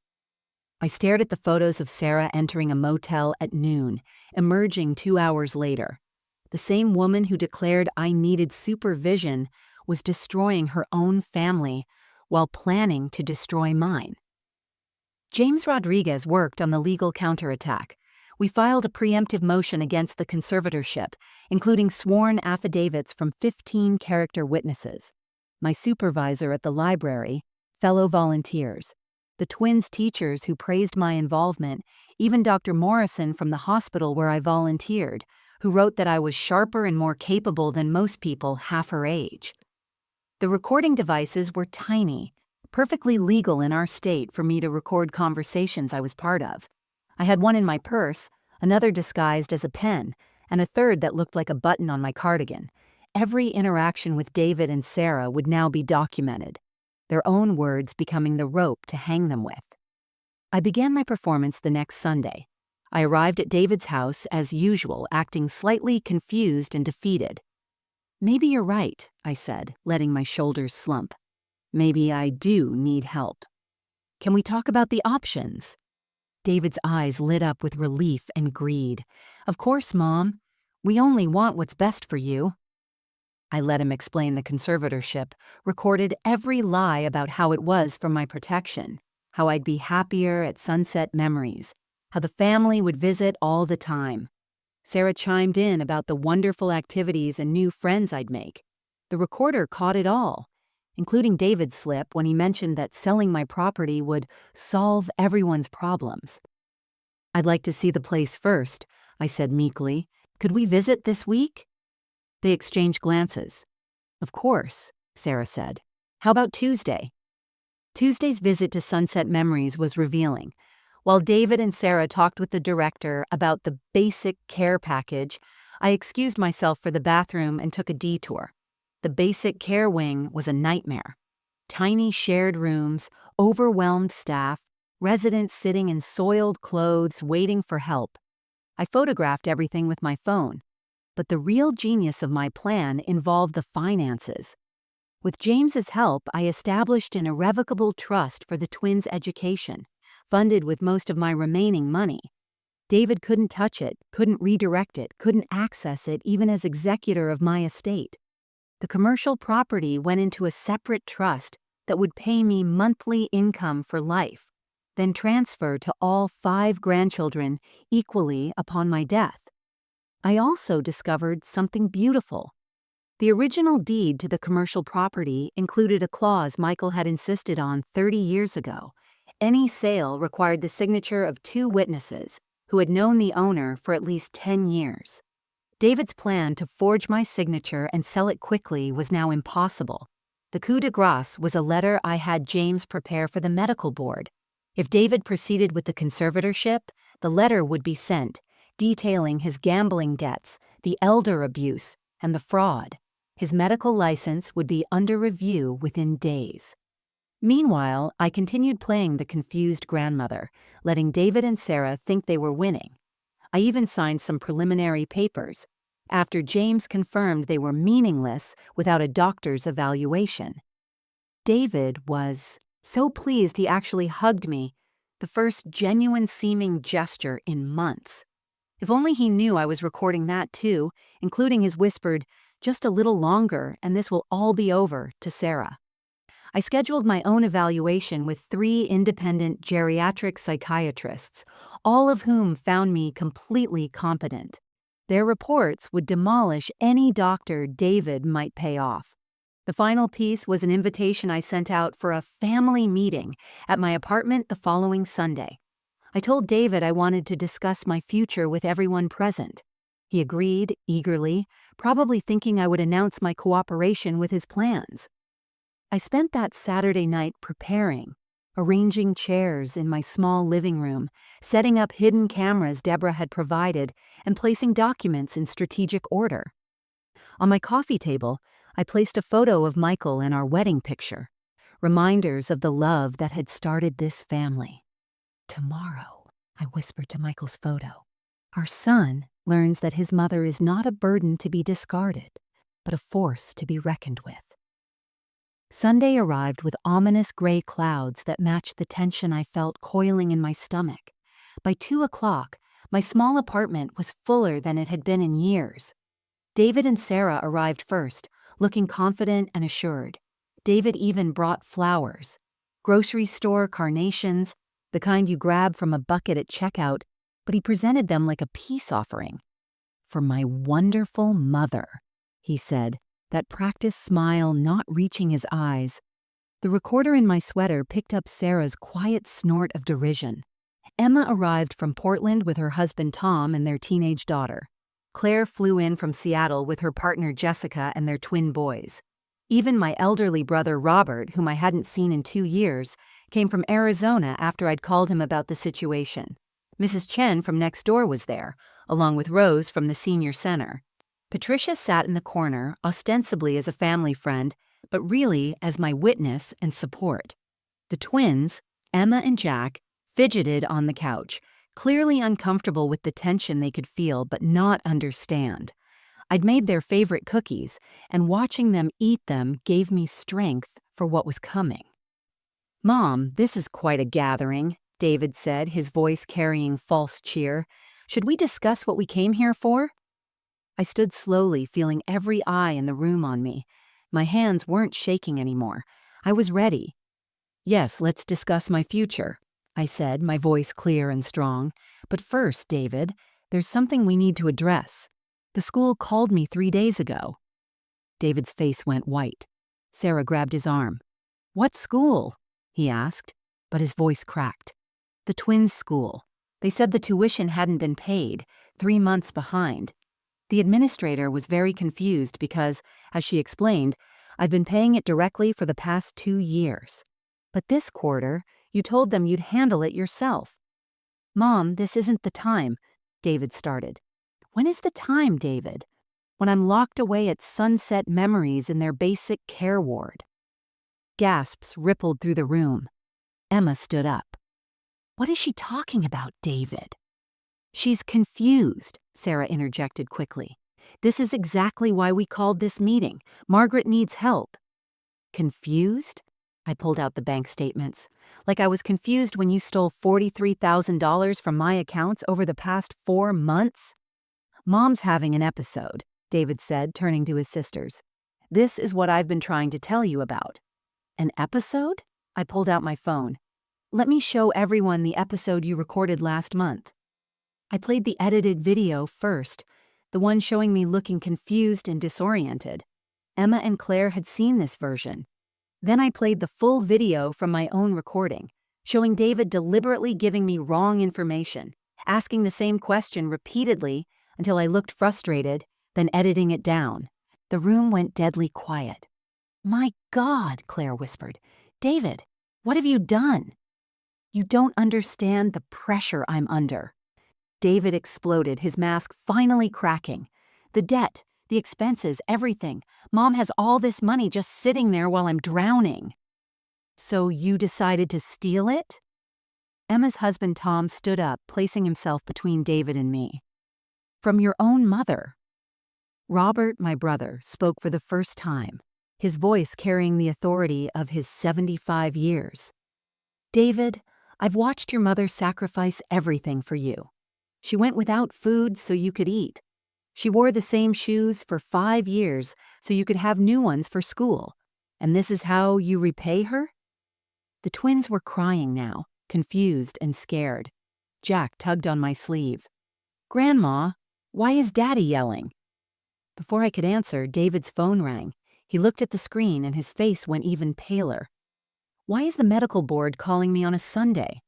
I stared at the photos of Sarah entering a motel at noon, emerging 2 hours later. The same woman who declared I needed supervision was destroying her own family while planning to destroy mine. James Rodriguez worked on the legal counterattack. We filed a preemptive motion against the conservatorship, including sworn affidavits from 15 character witnesses. My supervisor at the library, fellow volunteers, the twins' teachers who praised my involvement, even Dr. Morrison from the hospital where I volunteered, who wrote that I was sharper and more capable than most people half her age. The recording devices were tiny, perfectly legal in our state for me to record conversations I was part of. I had one in my purse, another disguised as a pen, and a third that looked like a button on my cardigan. Every interaction with David and Sarah would now be documented, their own words becoming the rope to hang them with. I began my performance the next Sunday. I arrived at David's house as usual, acting slightly confused and defeated. "Maybe you're right," I said, letting my shoulders slump. "Maybe I do need help. Can we talk about the options?" David's eyes lit up with relief and greed. "Of course, Mom. We only want what's best for you." I let him explain the conservatorship, recorded every lie about how it was for my protection, how I'd be happier at Sunset Memories, how the family would visit all the time. Sarah chimed in about the wonderful activities and new friends I'd make. The recorder caught it all, including David's slip when he mentioned that selling my property would solve everyone's problems. "I'd like to see the place first," I said meekly. "Could we visit this week?" They exchanged glances. "Of course," Sarah said. "How about Tuesday?" Tuesday's visit to Sunset Memories was revealing. While David and Sarah talked with the director about the basic care package, I excused myself for the bathroom and took a detour. The basic care wing was a nightmare. Tiny shared rooms, overwhelmed staff, residents sitting in soiled clothes waiting for help. I photographed everything with my phone. But the real genius of my plan involved the finances. With James's help, I established an irrevocable trust for the twins' education, funded with most of my remaining money. David couldn't touch it, couldn't redirect it, couldn't access it even as executor of my estate. The commercial property went into a separate trust that would pay me monthly income for life, then transfer to all 5 grandchildren equally upon my death. I also discovered something beautiful. The original deed to the commercial property included a clause Michael had insisted on 30 years ago. Any sale required the signature of 2 witnesses who had known the owner for at least 10 years. David's plan to forge my signature and sell it quickly was now impossible. The coup de grace was a letter I had James prepare for the medical board. If David proceeded with the conservatorship, the letter would be sent, detailing his gambling debts, the elder abuse, and the fraud. His medical license would be under review within days. Meanwhile, I continued playing the confused grandmother, letting David and Sarah think they were winning. I even signed some preliminary papers, after James confirmed they were meaningless without a doctor's evaluation. David was so pleased he actually hugged me, the first genuine-seeming gesture in months. If only he knew I was recording that too, including his whispered, "Just a little longer and this will all be over," to Sarah. I scheduled my own evaluation with 3 independent geriatric psychiatrists, all of whom found me completely competent. Their reports would demolish any doctor David might pay off. The final piece was an invitation I sent out for a family meeting at my apartment the following Sunday. I told David I wanted to discuss my future with everyone present. He agreed eagerly, probably thinking I would announce my cooperation with his plans. I spent that Saturday night preparing, arranging chairs in my small living room, setting up hidden cameras Deborah had provided, and placing documents in strategic order. On my coffee table, I placed a photo of Michael and our wedding picture, reminders of the love that had started this family. "Tomorrow," I whispered to Michael's photo, "our son learns that his mother is not a burden to be discarded, but a force to be reckoned with." Sunday arrived with ominous gray clouds that matched the tension I felt coiling in my stomach. By 2 o'clock, my small apartment was fuller than it had been in years. David and Sarah arrived first, looking confident and assured. David even brought flowers. Grocery store carnations, the kind you grab from a bucket at checkout, but he presented them like a peace offering. "For my wonderful mother," he said, that practiced smile not reaching his eyes. The recorder in my sweater picked up Sarah's quiet snort of derision. Emma arrived from Portland with her husband Tom and their teenage daughter. Claire flew in from Seattle with her partner Jessica and their twin boys. Even my elderly brother Robert, whom I hadn't seen in 2 years, came from Arizona after I'd called him about the situation. Mrs. Chen from next door was there, along with Rose from the senior center. Patricia sat in the corner, ostensibly as a family friend, but really as my witness and support. The twins, Emma and Jack, fidgeted on the couch, clearly uncomfortable with the tension they could feel but not understand. I'd made their favorite cookies, and watching them eat them gave me strength for what was coming. "Mom, this is quite a gathering," David said, his voice carrying false cheer. "Should we discuss what we came here for?" I stood slowly, feeling every eye in the room on me. My hands weren't shaking anymore. I was ready. "Yes, let's discuss my future," I said, my voice clear and strong. "But first, David, there's something we need to address. The school called me 3 days ago." David's face went white. Sarah grabbed his arm. "What school?" he asked, but his voice cracked. "The twins' school. They said the tuition hadn't been paid, 3 months behind. The administrator was very confused because, as she explained, I've been paying it directly for the past 2 years. But this quarter, you told them you'd handle it yourself." "Mom, this isn't the time," David started. "When is the time, David?" "When I'm locked away at Sunset Memories in their basic care ward." Gasps rippled through the room. Emma stood up. "What is she talking about, David?" "She's confused," Sarah interjected quickly. "This is exactly why we called this meeting. Margaret needs help." "Confused?" I pulled out the bank statements. "Like I was confused when you stole $43,000 from my accounts over the past 4 months?" "Mom's having an episode," David said, turning to his sisters. "This is what I've been trying to tell you about." "An episode?" I pulled out my phone. "Let me show everyone the episode you recorded last month." I played the edited video first, the one showing me looking confused and disoriented. Emma and Claire had seen this version. Then I played the full video from my own recording, showing David deliberately giving me wrong information, asking the same question repeatedly until I looked frustrated, then editing it down. The room went deadly quiet. "My God," Claire whispered. "David, what have you done?" "You don't understand the pressure I'm under." David exploded, his mask finally cracking. "The debt, The expenses, everything. Mom has all this money just sitting there while I'm drowning. So you decided to steal it? Emma's husband Tom stood up, placing himself between David and me. From your own mother. Robert, my brother, spoke for the first time, his voice carrying the authority of his 75 years. David, I've watched your mother sacrifice everything for you. She went without food so you could eat. She wore the same shoes for 5 years so you could have new ones for school. And this is how you repay her? The twins were crying now, confused and scared. Jack tugged on my sleeve. Grandma, why is Daddy yelling? Before I could answer, David's phone rang. He looked at the screen and his face went even paler. Why is the medical board calling me on a Sunday?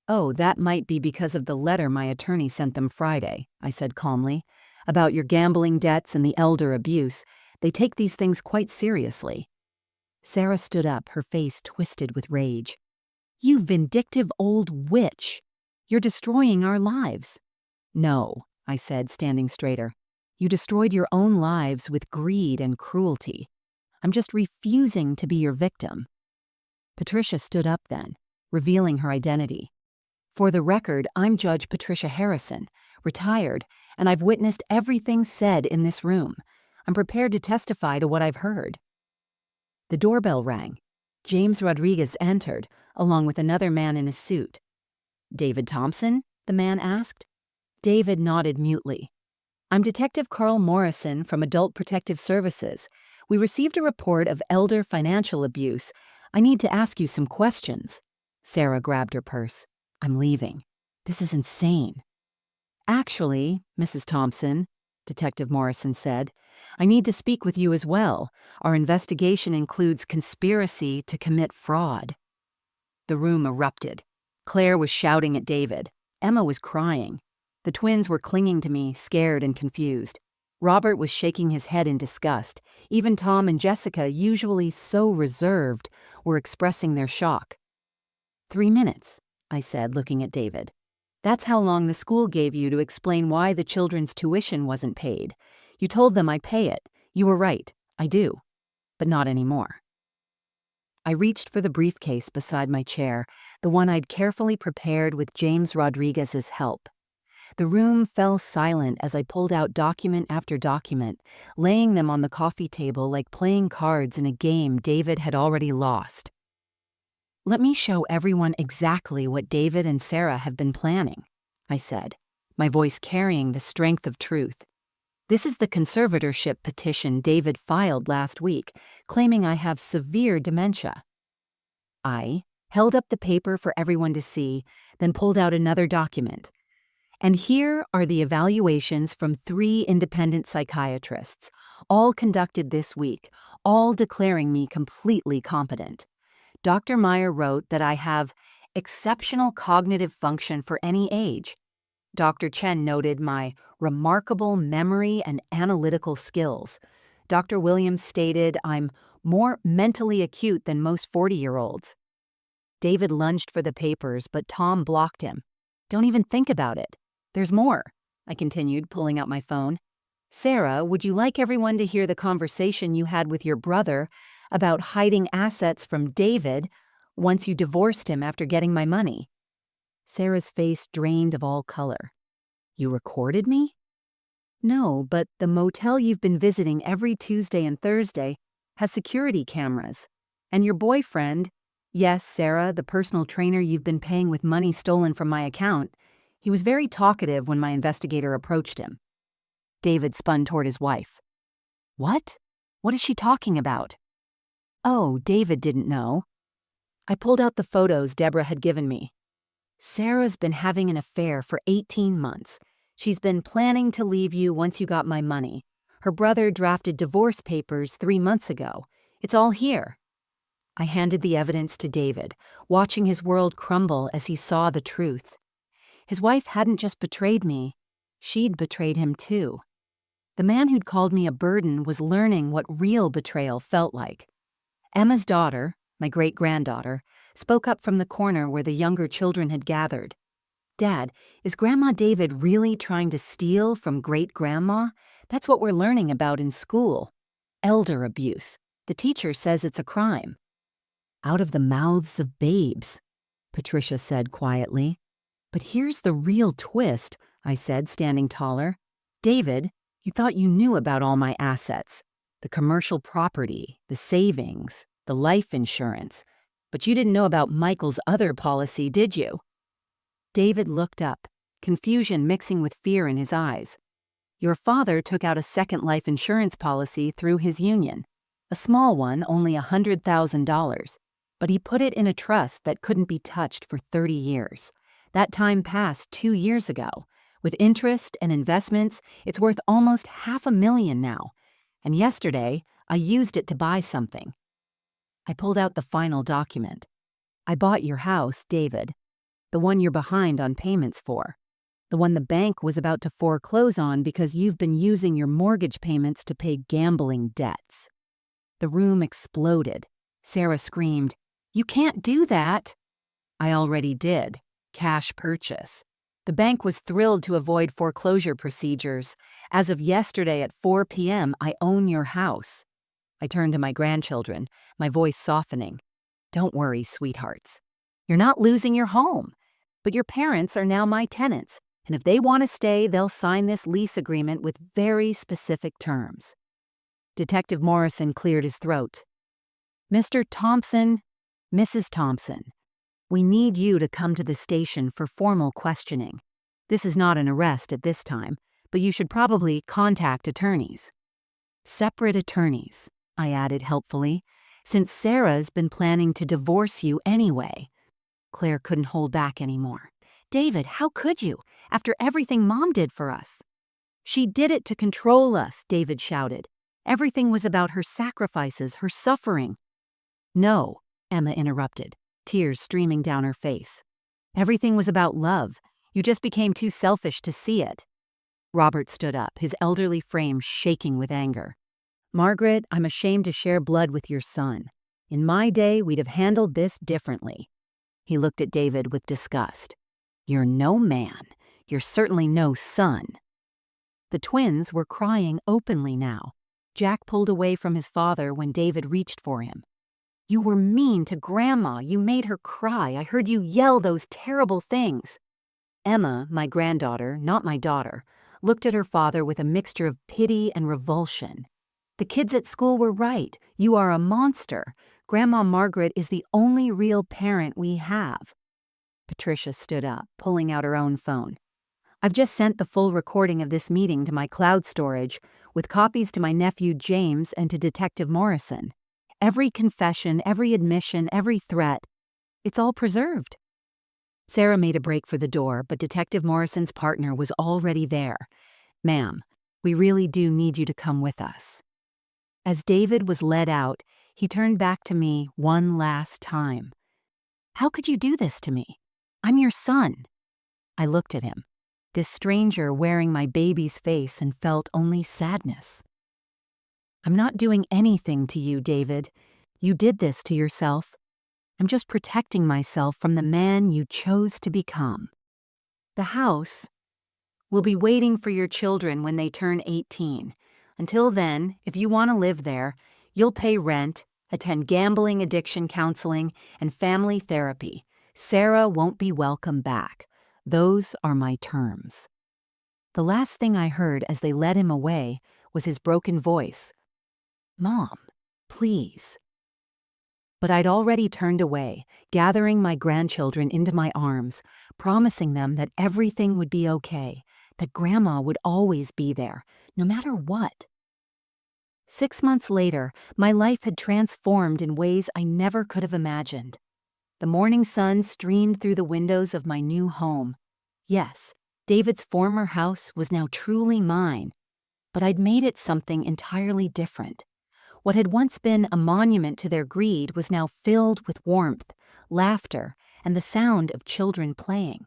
Oh, that might be because of the letter my attorney sent them Friday, I said calmly. About your gambling debts and the elder abuse. They take these things quite seriously. Sarah stood up, her face twisted with rage. You vindictive old witch! You're destroying our lives. No, I said, standing straighter. You destroyed your own lives with greed and cruelty. I'm just refusing to be your victim. Patricia stood up then, revealing her identity. For the record, I'm Judge Patricia Harrison, retired, and I've witnessed everything said in this room. I'm prepared to testify to what I've heard. The doorbell rang. James Rodriguez entered, along with another man in a suit. David Thompson? The man asked. David nodded mutely. I'm Detective Carl Morrison from Adult Protective Services. We received a report of elder financial abuse. I need to ask you some questions. Sarah grabbed her purse. I'm leaving. This is insane. Actually, Mrs. Thompson, Detective Morrison said, I need to speak with you as well. Our investigation includes conspiracy to commit fraud. The room erupted. Claire was shouting at David. Emma was crying. The twins were clinging to me, scared and confused. Robert was shaking his head in disgust. Even Tom and Jessica, usually so reserved, were expressing their shock. 3 minutes, I said, looking at David. That's how long the school gave you to explain why the children's tuition wasn't paid. You told them I'd pay it. You were right. I do. But not anymore. I reached for the briefcase beside my chair, the one I'd carefully prepared with James Rodriguez's help. The room fell silent as I pulled out document after document, laying them on the coffee table like playing cards in a game David had already lost. Let me show everyone exactly what David and Sarah have been planning, I said, my voice carrying the strength of truth. This is the conservatorship petition David filed last week, claiming I have severe dementia. I held up the paper for everyone to see, then pulled out another document. And here are the evaluations from 3 independent psychiatrists, all conducted this week, all declaring me completely competent. Dr. Meyer wrote that I have exceptional cognitive function for any age. Dr. Chen noted my remarkable memory and analytical skills. Dr. Williams stated I'm more mentally acute than most 40-year-olds. David lunged for the papers, but Tom blocked him. Don't even think about it. There's more, I continued, pulling out my phone. Sarah, would you like everyone to hear the conversation you had with your brother about hiding assets from David once you divorced him after getting my money? Sarah's face drained of all color. You recorded me? No, but the motel you've been visiting every Tuesday and Thursday has security cameras. And your boyfriend, yes, Sarah, the personal trainer you've been paying with money stolen from my account, he was very talkative when my investigator approached him. David spun toward his wife. What? What is she talking about? Oh, David didn't know. I pulled out the photos Deborah had given me. Sarah's been having an affair for 18 months. She's been planning to leave you once you got my money. Her brother drafted divorce papers 3 months ago. It's all here. I handed the evidence to David, watching his world crumble as he saw the truth. His wife hadn't just betrayed me, she'd betrayed him too. The man who'd called me a burden was learning what real betrayal felt like. Emma's daughter, my great-granddaughter, spoke up from the corner where the younger children had gathered. Dad, is Grandma David really trying to steal from great-grandma? That's what we're learning about in school. Elder abuse. The teacher says it's a crime. Out of the mouths of babes, Patricia said quietly. But here's the real twist, I said, standing taller. David, you thought you knew about all my assets. The commercial property, the savings, the life insurance. But you didn't know about Michael's other policy, did you? David looked up, confusion mixing with fear in his eyes. Your father took out a second life insurance policy through his union. A small one, only $100,000. But he put it in a trust that couldn't be touched for 30 years. That time passed 2 years ago. With interest and investments, it's worth almost $500,000 now. And yesterday, I used it to buy something. I pulled out the final document. I bought your house, David. The one you're behind on payments for. The one the bank was about to foreclose on because you've been using your mortgage payments to pay gambling debts. The room exploded. Sarah screamed, "You can't do that!" I already did. Cash purchase. The bank was thrilled to avoid foreclosure procedures. As of yesterday at 4 p.m., I own your house. I turned to my grandchildren, my voice softening. Don't worry, sweethearts. You're not losing your home. But your parents are now my tenants, and if they want to stay, they'll sign this lease agreement with very specific terms. Detective Morrison cleared his throat. Mr. Thompson, Mrs. Thompson, we need you to come to the station for formal questioning. This is not an arrest at this time, but you should probably contact attorneys. Separate attorneys, I added helpfully, since Sarah's been planning to divorce you anyway. Claire couldn't hold back anymore. David, how could you, after everything Mom did for us? She did it to control us, David shouted. Everything was about her sacrifices, her suffering. No, Emma interrupted, tears streaming down her face. Everything was about love. You just became too selfish to see it. Robert stood up, his elderly frame shaking with anger. Margaret, I'm ashamed to share blood with your son. In my day, we'd have handled this differently. He looked at David with disgust. You're no man. You're certainly no son. The twins were crying openly now. Jack pulled away from his father when David reached for him. You were mean to Grandma. You made her cry. I heard you yell those terrible things. Emma, my granddaughter, not my daughter, looked at her father with a mixture of pity and revulsion. The kids at school were right. You are a monster. Grandma Margaret is the only real parent we have. Patricia stood up, pulling out her own phone. I've just sent the full recording of this meeting to my cloud storage, with copies to my nephew James and to Detective Morrison. Every confession, every admission, every threat, it's all preserved. Sarah made a break for the door, but Detective Morrison's partner was already there. Ma'am, we really do need you to come with us. As David was led out, he turned back to me one last time. How could you do this to me? I'm your son. I looked at him, this stranger wearing my baby's face, and felt only sadness. I'm not doing anything to you, David. You did this to yourself. I'm just protecting myself from the man you chose to become. The house will be waiting for your children when they turn 18. Until then, if you want to live there, you'll pay rent, attend gambling addiction counseling, and family therapy. Sarah won't be welcome back. Those are my terms. The last thing I heard as they led him away was his broken voice. Mom, please. But I'd already turned away, gathering my grandchildren into my arms, promising them that everything would be okay, that Grandma would always be there, no matter what. 6 months later, my life had transformed in ways I never could have imagined. The morning sun streamed through the windows of my new home. Yes, David's former house was now truly mine, but I'd made it something entirely different. What had once been a monument to their greed was now filled with warmth, laughter, and the sound of children playing.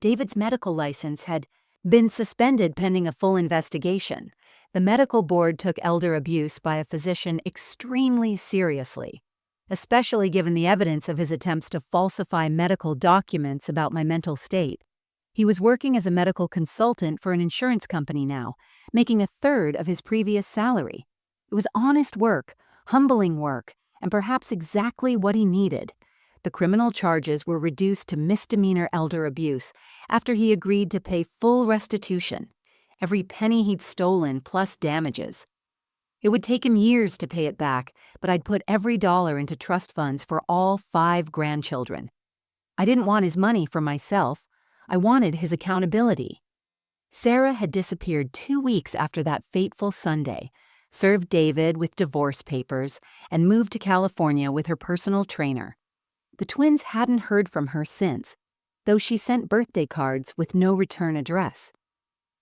David's medical license had been suspended pending a full investigation. The medical board took elder abuse by a physician extremely seriously, especially given the evidence of his attempts to falsify medical documents about my mental state. He was working as a medical consultant for an insurance company now, making a third of his previous salary. It was honest work, humbling work, and perhaps exactly what he needed. The criminal charges were reduced to misdemeanor elder abuse after he agreed to pay full restitution, every penny he'd stolen plus damages. It would take him years to pay it back, but I'd put every dollar into trust funds for all 5 grandchildren. I didn't want his money for myself. I wanted his accountability. Sarah had disappeared 2 weeks after that fateful Sunday, served David with divorce papers, and moved to California with her personal trainer. The twins hadn't heard from her since, though she sent birthday cards with no return address.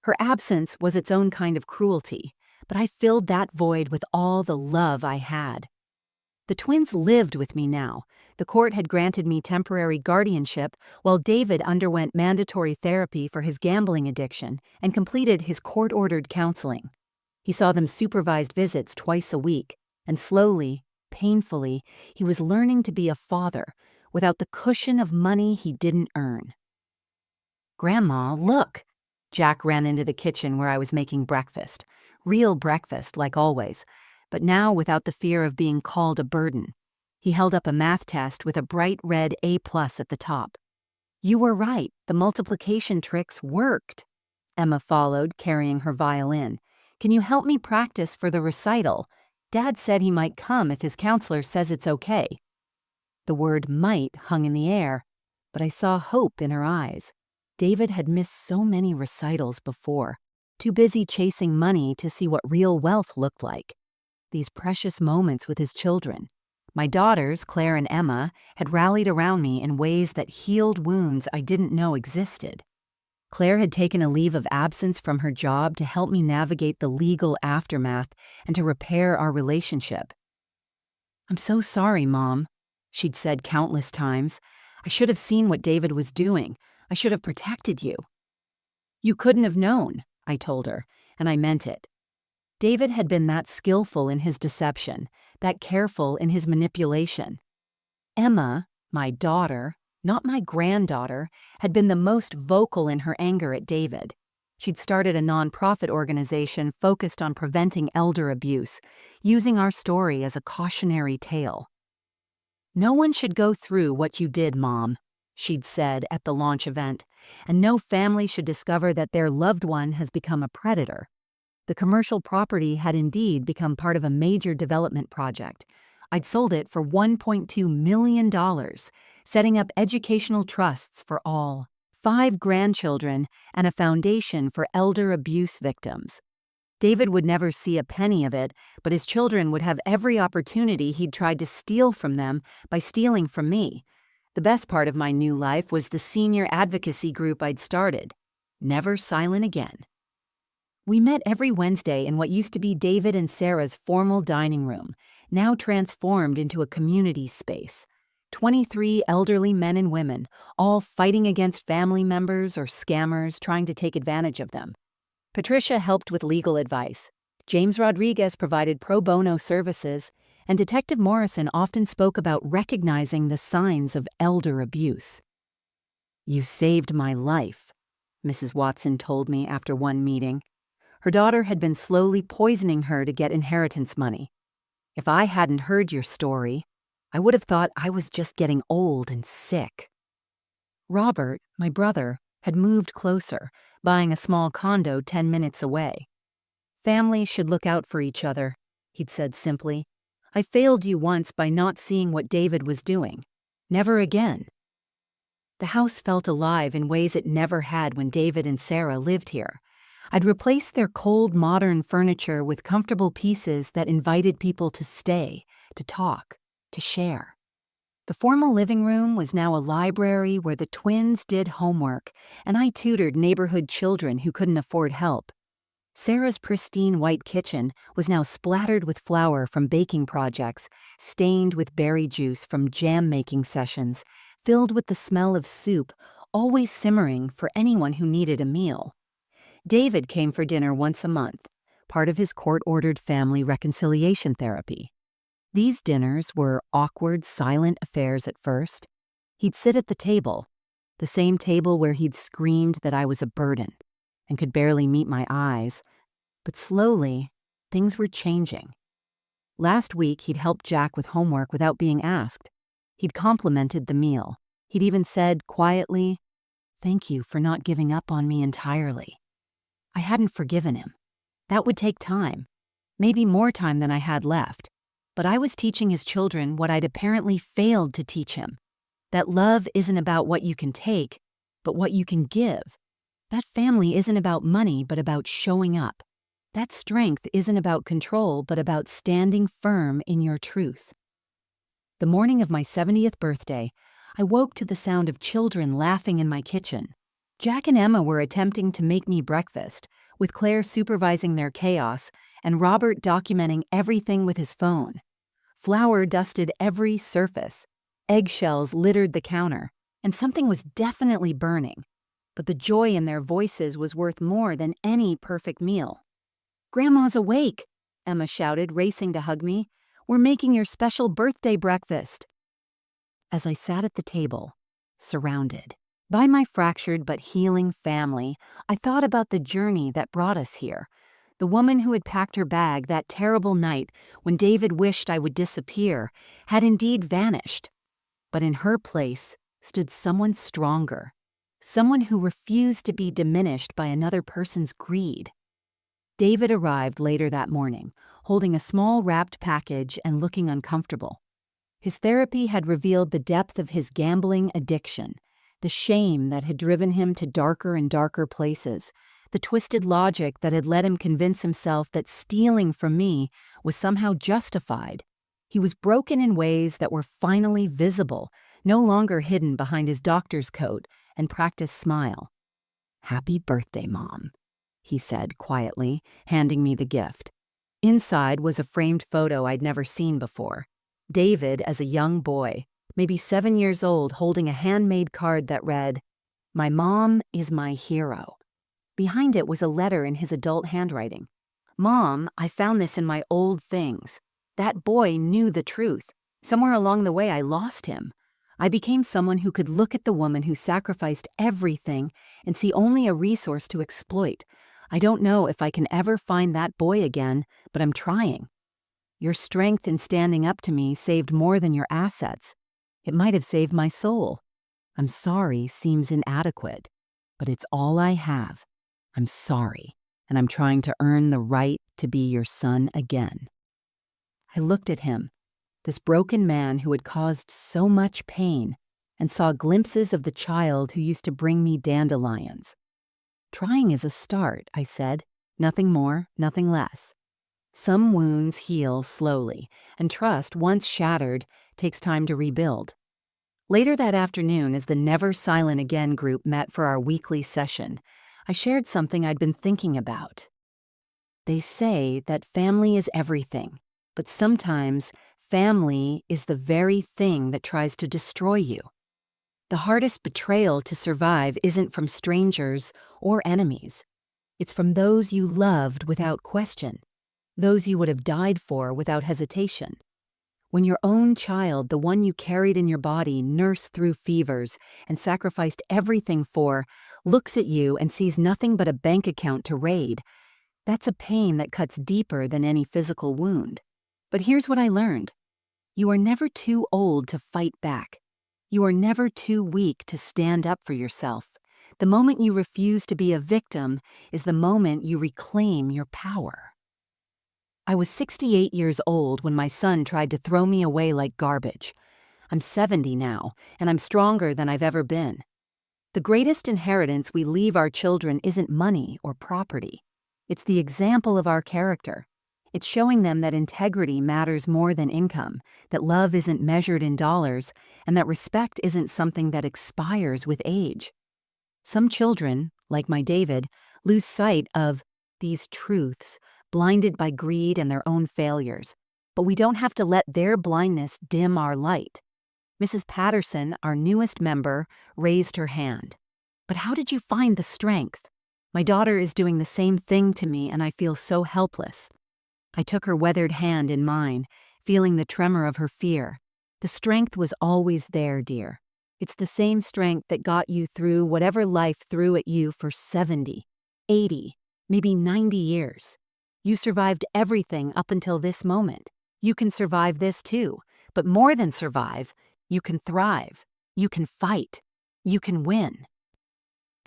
Her absence was its own kind of cruelty, but I filled that void with all the love I had. The twins lived with me now. The court had granted me temporary guardianship while David underwent mandatory therapy for his gambling addiction and completed his court-ordered counseling. He saw them supervised visits twice a week, and slowly, painfully, he was learning to be a father without the cushion of money he didn't earn. "Grandma, look!" Jack ran into the kitchen where I was making breakfast. Real breakfast, like always, but now without the fear of being called a burden. He held up a math test with a bright red A+ at the top. "You were right, the multiplication tricks worked." Emma followed, carrying her violin. "Can you help me practice for the recital? Dad said he might come if his counselor says it's okay." The word might hung in the air, but I saw hope in her eyes. David had missed so many recitals before, too busy chasing money to see what real wealth looked like. These precious moments with his children. My daughters, Claire and Emma, had rallied around me in ways that healed wounds I didn't know existed. Claire had taken a leave of absence from her job to help me navigate the legal aftermath and to repair our relationship. "I'm so sorry, Mom," she'd said countless times. "I should have seen what David was doing. I should have protected you." "You couldn't have known," I told her, and I meant it. David had been that skillful in his deception, that careful in his manipulation. Emma, my daughter, not my granddaughter, had been the most vocal in her anger at David. She'd started a nonprofit organization focused on preventing elder abuse, using our story as a cautionary tale. "No one should go through what you did, Mom," she'd said at the launch event, "and no family should discover that their loved one has become a predator." The commercial property had indeed become part of a major development project. I'd sold it for $1.2 million, setting up educational trusts for all, 5 grandchildren, and a foundation for elder abuse victims. David would never see a penny of it, but his children would have every opportunity he'd tried to steal from them by stealing from me. The best part of my new life was the senior advocacy group I'd started. Never Silent Again. We met every Wednesday in what used to be David and Sarah's formal dining room, now transformed into a community space. 23 elderly men and women, all fighting against family members or scammers trying to take advantage of them. Patricia helped with legal advice. James Rodriguez provided pro bono services, and Detective Morrison often spoke about recognizing the signs of elder abuse. "You saved my life," Mrs. Watson told me after one meeting. Her daughter had been slowly poisoning her to get inheritance money. "If I hadn't heard your story, I would have thought I was just getting old and sick." Robert, my brother, had moved closer, buying a small condo 10 minutes away. "Families should look out for each other," he'd said simply. "I failed you once by not seeing what David was doing. Never again." The house felt alive in ways it never had when David and Sarah lived here. I'd replaced their cold, modern furniture with comfortable pieces that invited people to stay, to talk, to share. The formal living room was now a library where the twins did homework, and I tutored neighborhood children who couldn't afford help. Sarah's pristine white kitchen was now splattered with flour from baking projects, stained with berry juice from jam-making sessions, filled with the smell of soup, always simmering for anyone who needed a meal. David came for dinner once a month, part of his court-ordered family reconciliation therapy. These dinners were awkward, silent affairs at first. He'd sit at the table, the same table where he'd screamed that I was a burden and could barely meet my eyes. But slowly, things were changing. Last week, he'd helped Jack with homework without being asked. He'd complimented the meal. He'd even said quietly, "Thank you for not giving up on me entirely." I hadn't forgiven him. That would take time, maybe more time than I had left. But I was teaching his children what I'd apparently failed to teach him, that love isn't about what you can take, but what you can give. That family isn't about money, but about showing up. That strength isn't about control, but about standing firm in your truth. The morning of my 70th birthday, I woke to the sound of children laughing in my kitchen. Jack and Emma were attempting to make me breakfast, with Claire supervising their chaos and Robert documenting everything with his phone. Flour dusted every surface. Eggshells littered the counter, and something was definitely burning. But the joy in their voices was worth more than any perfect meal. "Grandma's awake," Emma shouted, racing to hug me. "We're making your special birthday breakfast." As I sat at the table, surrounded by my fractured but healing family, I thought about the journey that brought us here. The woman who had packed her bag that terrible night when David wished I would disappear had indeed vanished. But in her place stood someone stronger, someone who refused to be diminished by another person's greed. David arrived later that morning, holding a small wrapped package and looking uncomfortable. His therapy had revealed the depth of his gambling addiction, the shame that had driven him to darker and darker places, the twisted logic that had let him convince himself that stealing from me was somehow justified. He was broken in ways that were finally visible, no longer hidden behind his doctor's coat and practiced smile. "Happy birthday, Mom," he said quietly, handing me the gift. Inside was a framed photo I'd never seen before. David as a young boy, maybe 7 years old, holding a handmade card that read, "My mom is my hero." Behind it was a letter in his adult handwriting. "Mom, I found this in my old things." That boy knew the truth. Somewhere along the way, I lost him. I became someone who could look at the woman who sacrificed everything and see only a resource to exploit. I don't know if I can ever find that boy again, but I'm trying. Your strength in standing up to me saved more than your assets. It might have saved my soul. I'm sorry seems inadequate, but it's all I have. I'm sorry, and I'm trying to earn the right to be your son again. I looked at him, this broken man who had caused so much pain, and saw glimpses of the child who used to bring me dandelions. "Trying is a start," I said. "Nothing more, nothing less." Some wounds heal slowly, and trust, once shattered, takes time to rebuild. Later that afternoon, as the Never Silent Again group met for our weekly session, I shared something I'd been thinking about. They say that family is everything, but sometimes family is the very thing that tries to destroy you. The hardest betrayal to survive isn't from strangers or enemies. It's from those you loved without question, those you would have died for without hesitation. When your own child, the one you carried in your body, nursed through fevers, and sacrificed everything for, looks at you and sees nothing but a bank account to raid, that's a pain that cuts deeper than any physical wound. But here's what I learned. You are never too old to fight back. You are never too weak to stand up for yourself. The moment you refuse to be a victim is the moment you reclaim your power. I was 68 years old when my son tried to throw me away like garbage. I'm 70 now, and I'm stronger than I've ever been. The greatest inheritance we leave our children isn't money or property. It's the example of our character. It's showing them that integrity matters more than income, that love isn't measured in dollars, and that respect isn't something that expires with age. Some children, like my David, lose sight of these truths, blinded by greed and their own failures. But we don't have to let their blindness dim our light. Mrs. Patterson, our newest member, raised her hand. "But how did you find the strength? My daughter is doing the same thing to me, and I feel so helpless." I took her weathered hand in mine, feeling the tremor of her fear. "The strength was always there, dear. It's the same strength that got you through whatever life threw at you for 70, 80, maybe 90 years. You survived everything up until this moment. You can survive this too, but more than survive, you can thrive. You can fight. You can win.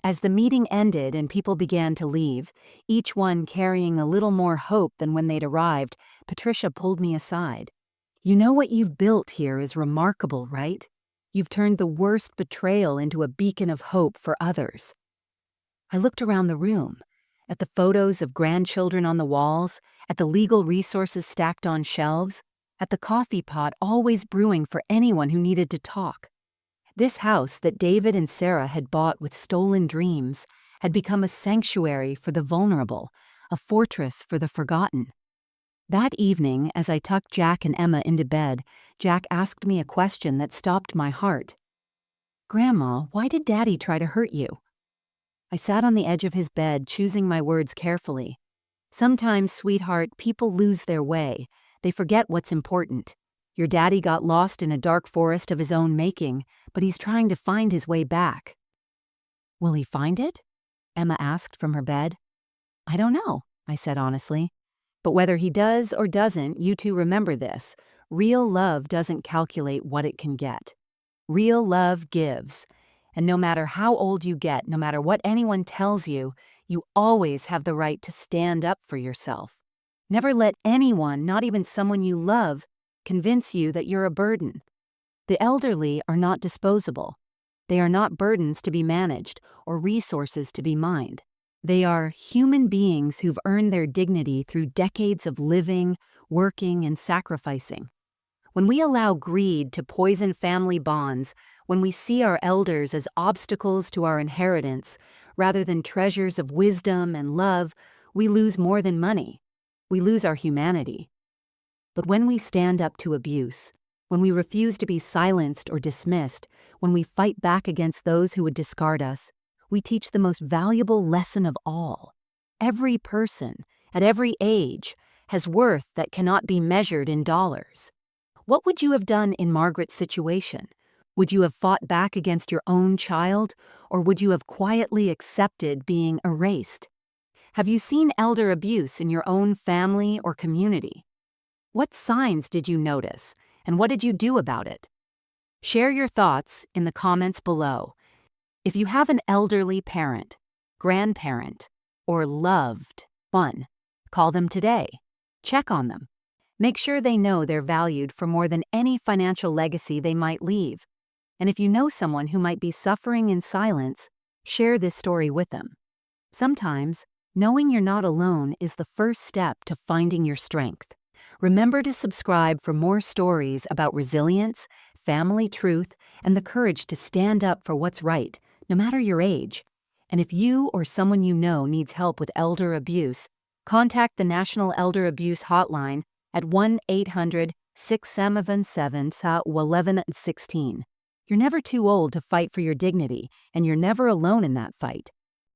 As the meeting ended and people began to leave, each one carrying a little more hope than when they'd arrived, Patricia pulled me aside. You know what you've built here is remarkable, right? You've turned the worst betrayal into a beacon of hope for others. I looked around the room, at the photos of grandchildren on the walls, at the legal resources stacked on shelves, at the coffee pot always brewing for anyone who needed to talk. This house that David and Sarah had bought with stolen dreams had become a sanctuary for the vulnerable, a fortress for the forgotten. That evening, as I tucked Jack and Emma into bed, Jack asked me a question that stopped my heart. "Grandma, why did Daddy try to hurt you?" I sat on the edge of his bed, choosing my words carefully. Sometimes, sweetheart, people lose their way. They forget what's important. Your daddy got lost in a dark forest of his own making, but he's trying to find his way back. "Will he find it?" Emma asked from her bed. "I don't know," I said honestly. "But whether he does or doesn't, you two remember this. Real love doesn't calculate what it can get. Real love gives. And no matter how old you get, no matter what anyone tells you, you always have the right to stand up for yourself. Never let anyone, not even someone you love, convince you that you're a burden. The elderly are not disposable. They are not burdens to be managed or resources to be mined. They are human beings who've earned their dignity through decades of living, working, and sacrificing. When we allow greed to poison family bonds, when we see our elders as obstacles to our inheritance, rather than treasures of wisdom and love, we lose more than money. We lose our humanity. But when we stand up to abuse, when we refuse to be silenced or dismissed, when we fight back against those who would discard us, we teach the most valuable lesson of all. Every person, at every age, has worth that cannot be measured in dollars. What would you have done in Margaret's situation? Would you have fought back against your own child, or would you have quietly accepted being erased? Have you seen elder abuse in your own family or community? What signs did you notice, and what did you do about it? Share your thoughts in the comments below. If you have an elderly parent, grandparent, or loved one, call them today. Check on them. Make sure they know they're valued for more than any financial legacy they might leave. And if you know someone who might be suffering in silence, share this story with them. Sometimes, knowing you're not alone is the first step to finding your strength. Remember to subscribe for more stories about resilience, family truth, and the courage to stand up for what's right, no matter your age. And if you or someone you know needs help with elder abuse, contact the National Elder Abuse Hotline at 1-800-677-1116. You're never too old to fight for your dignity, and you're never alone in that fight.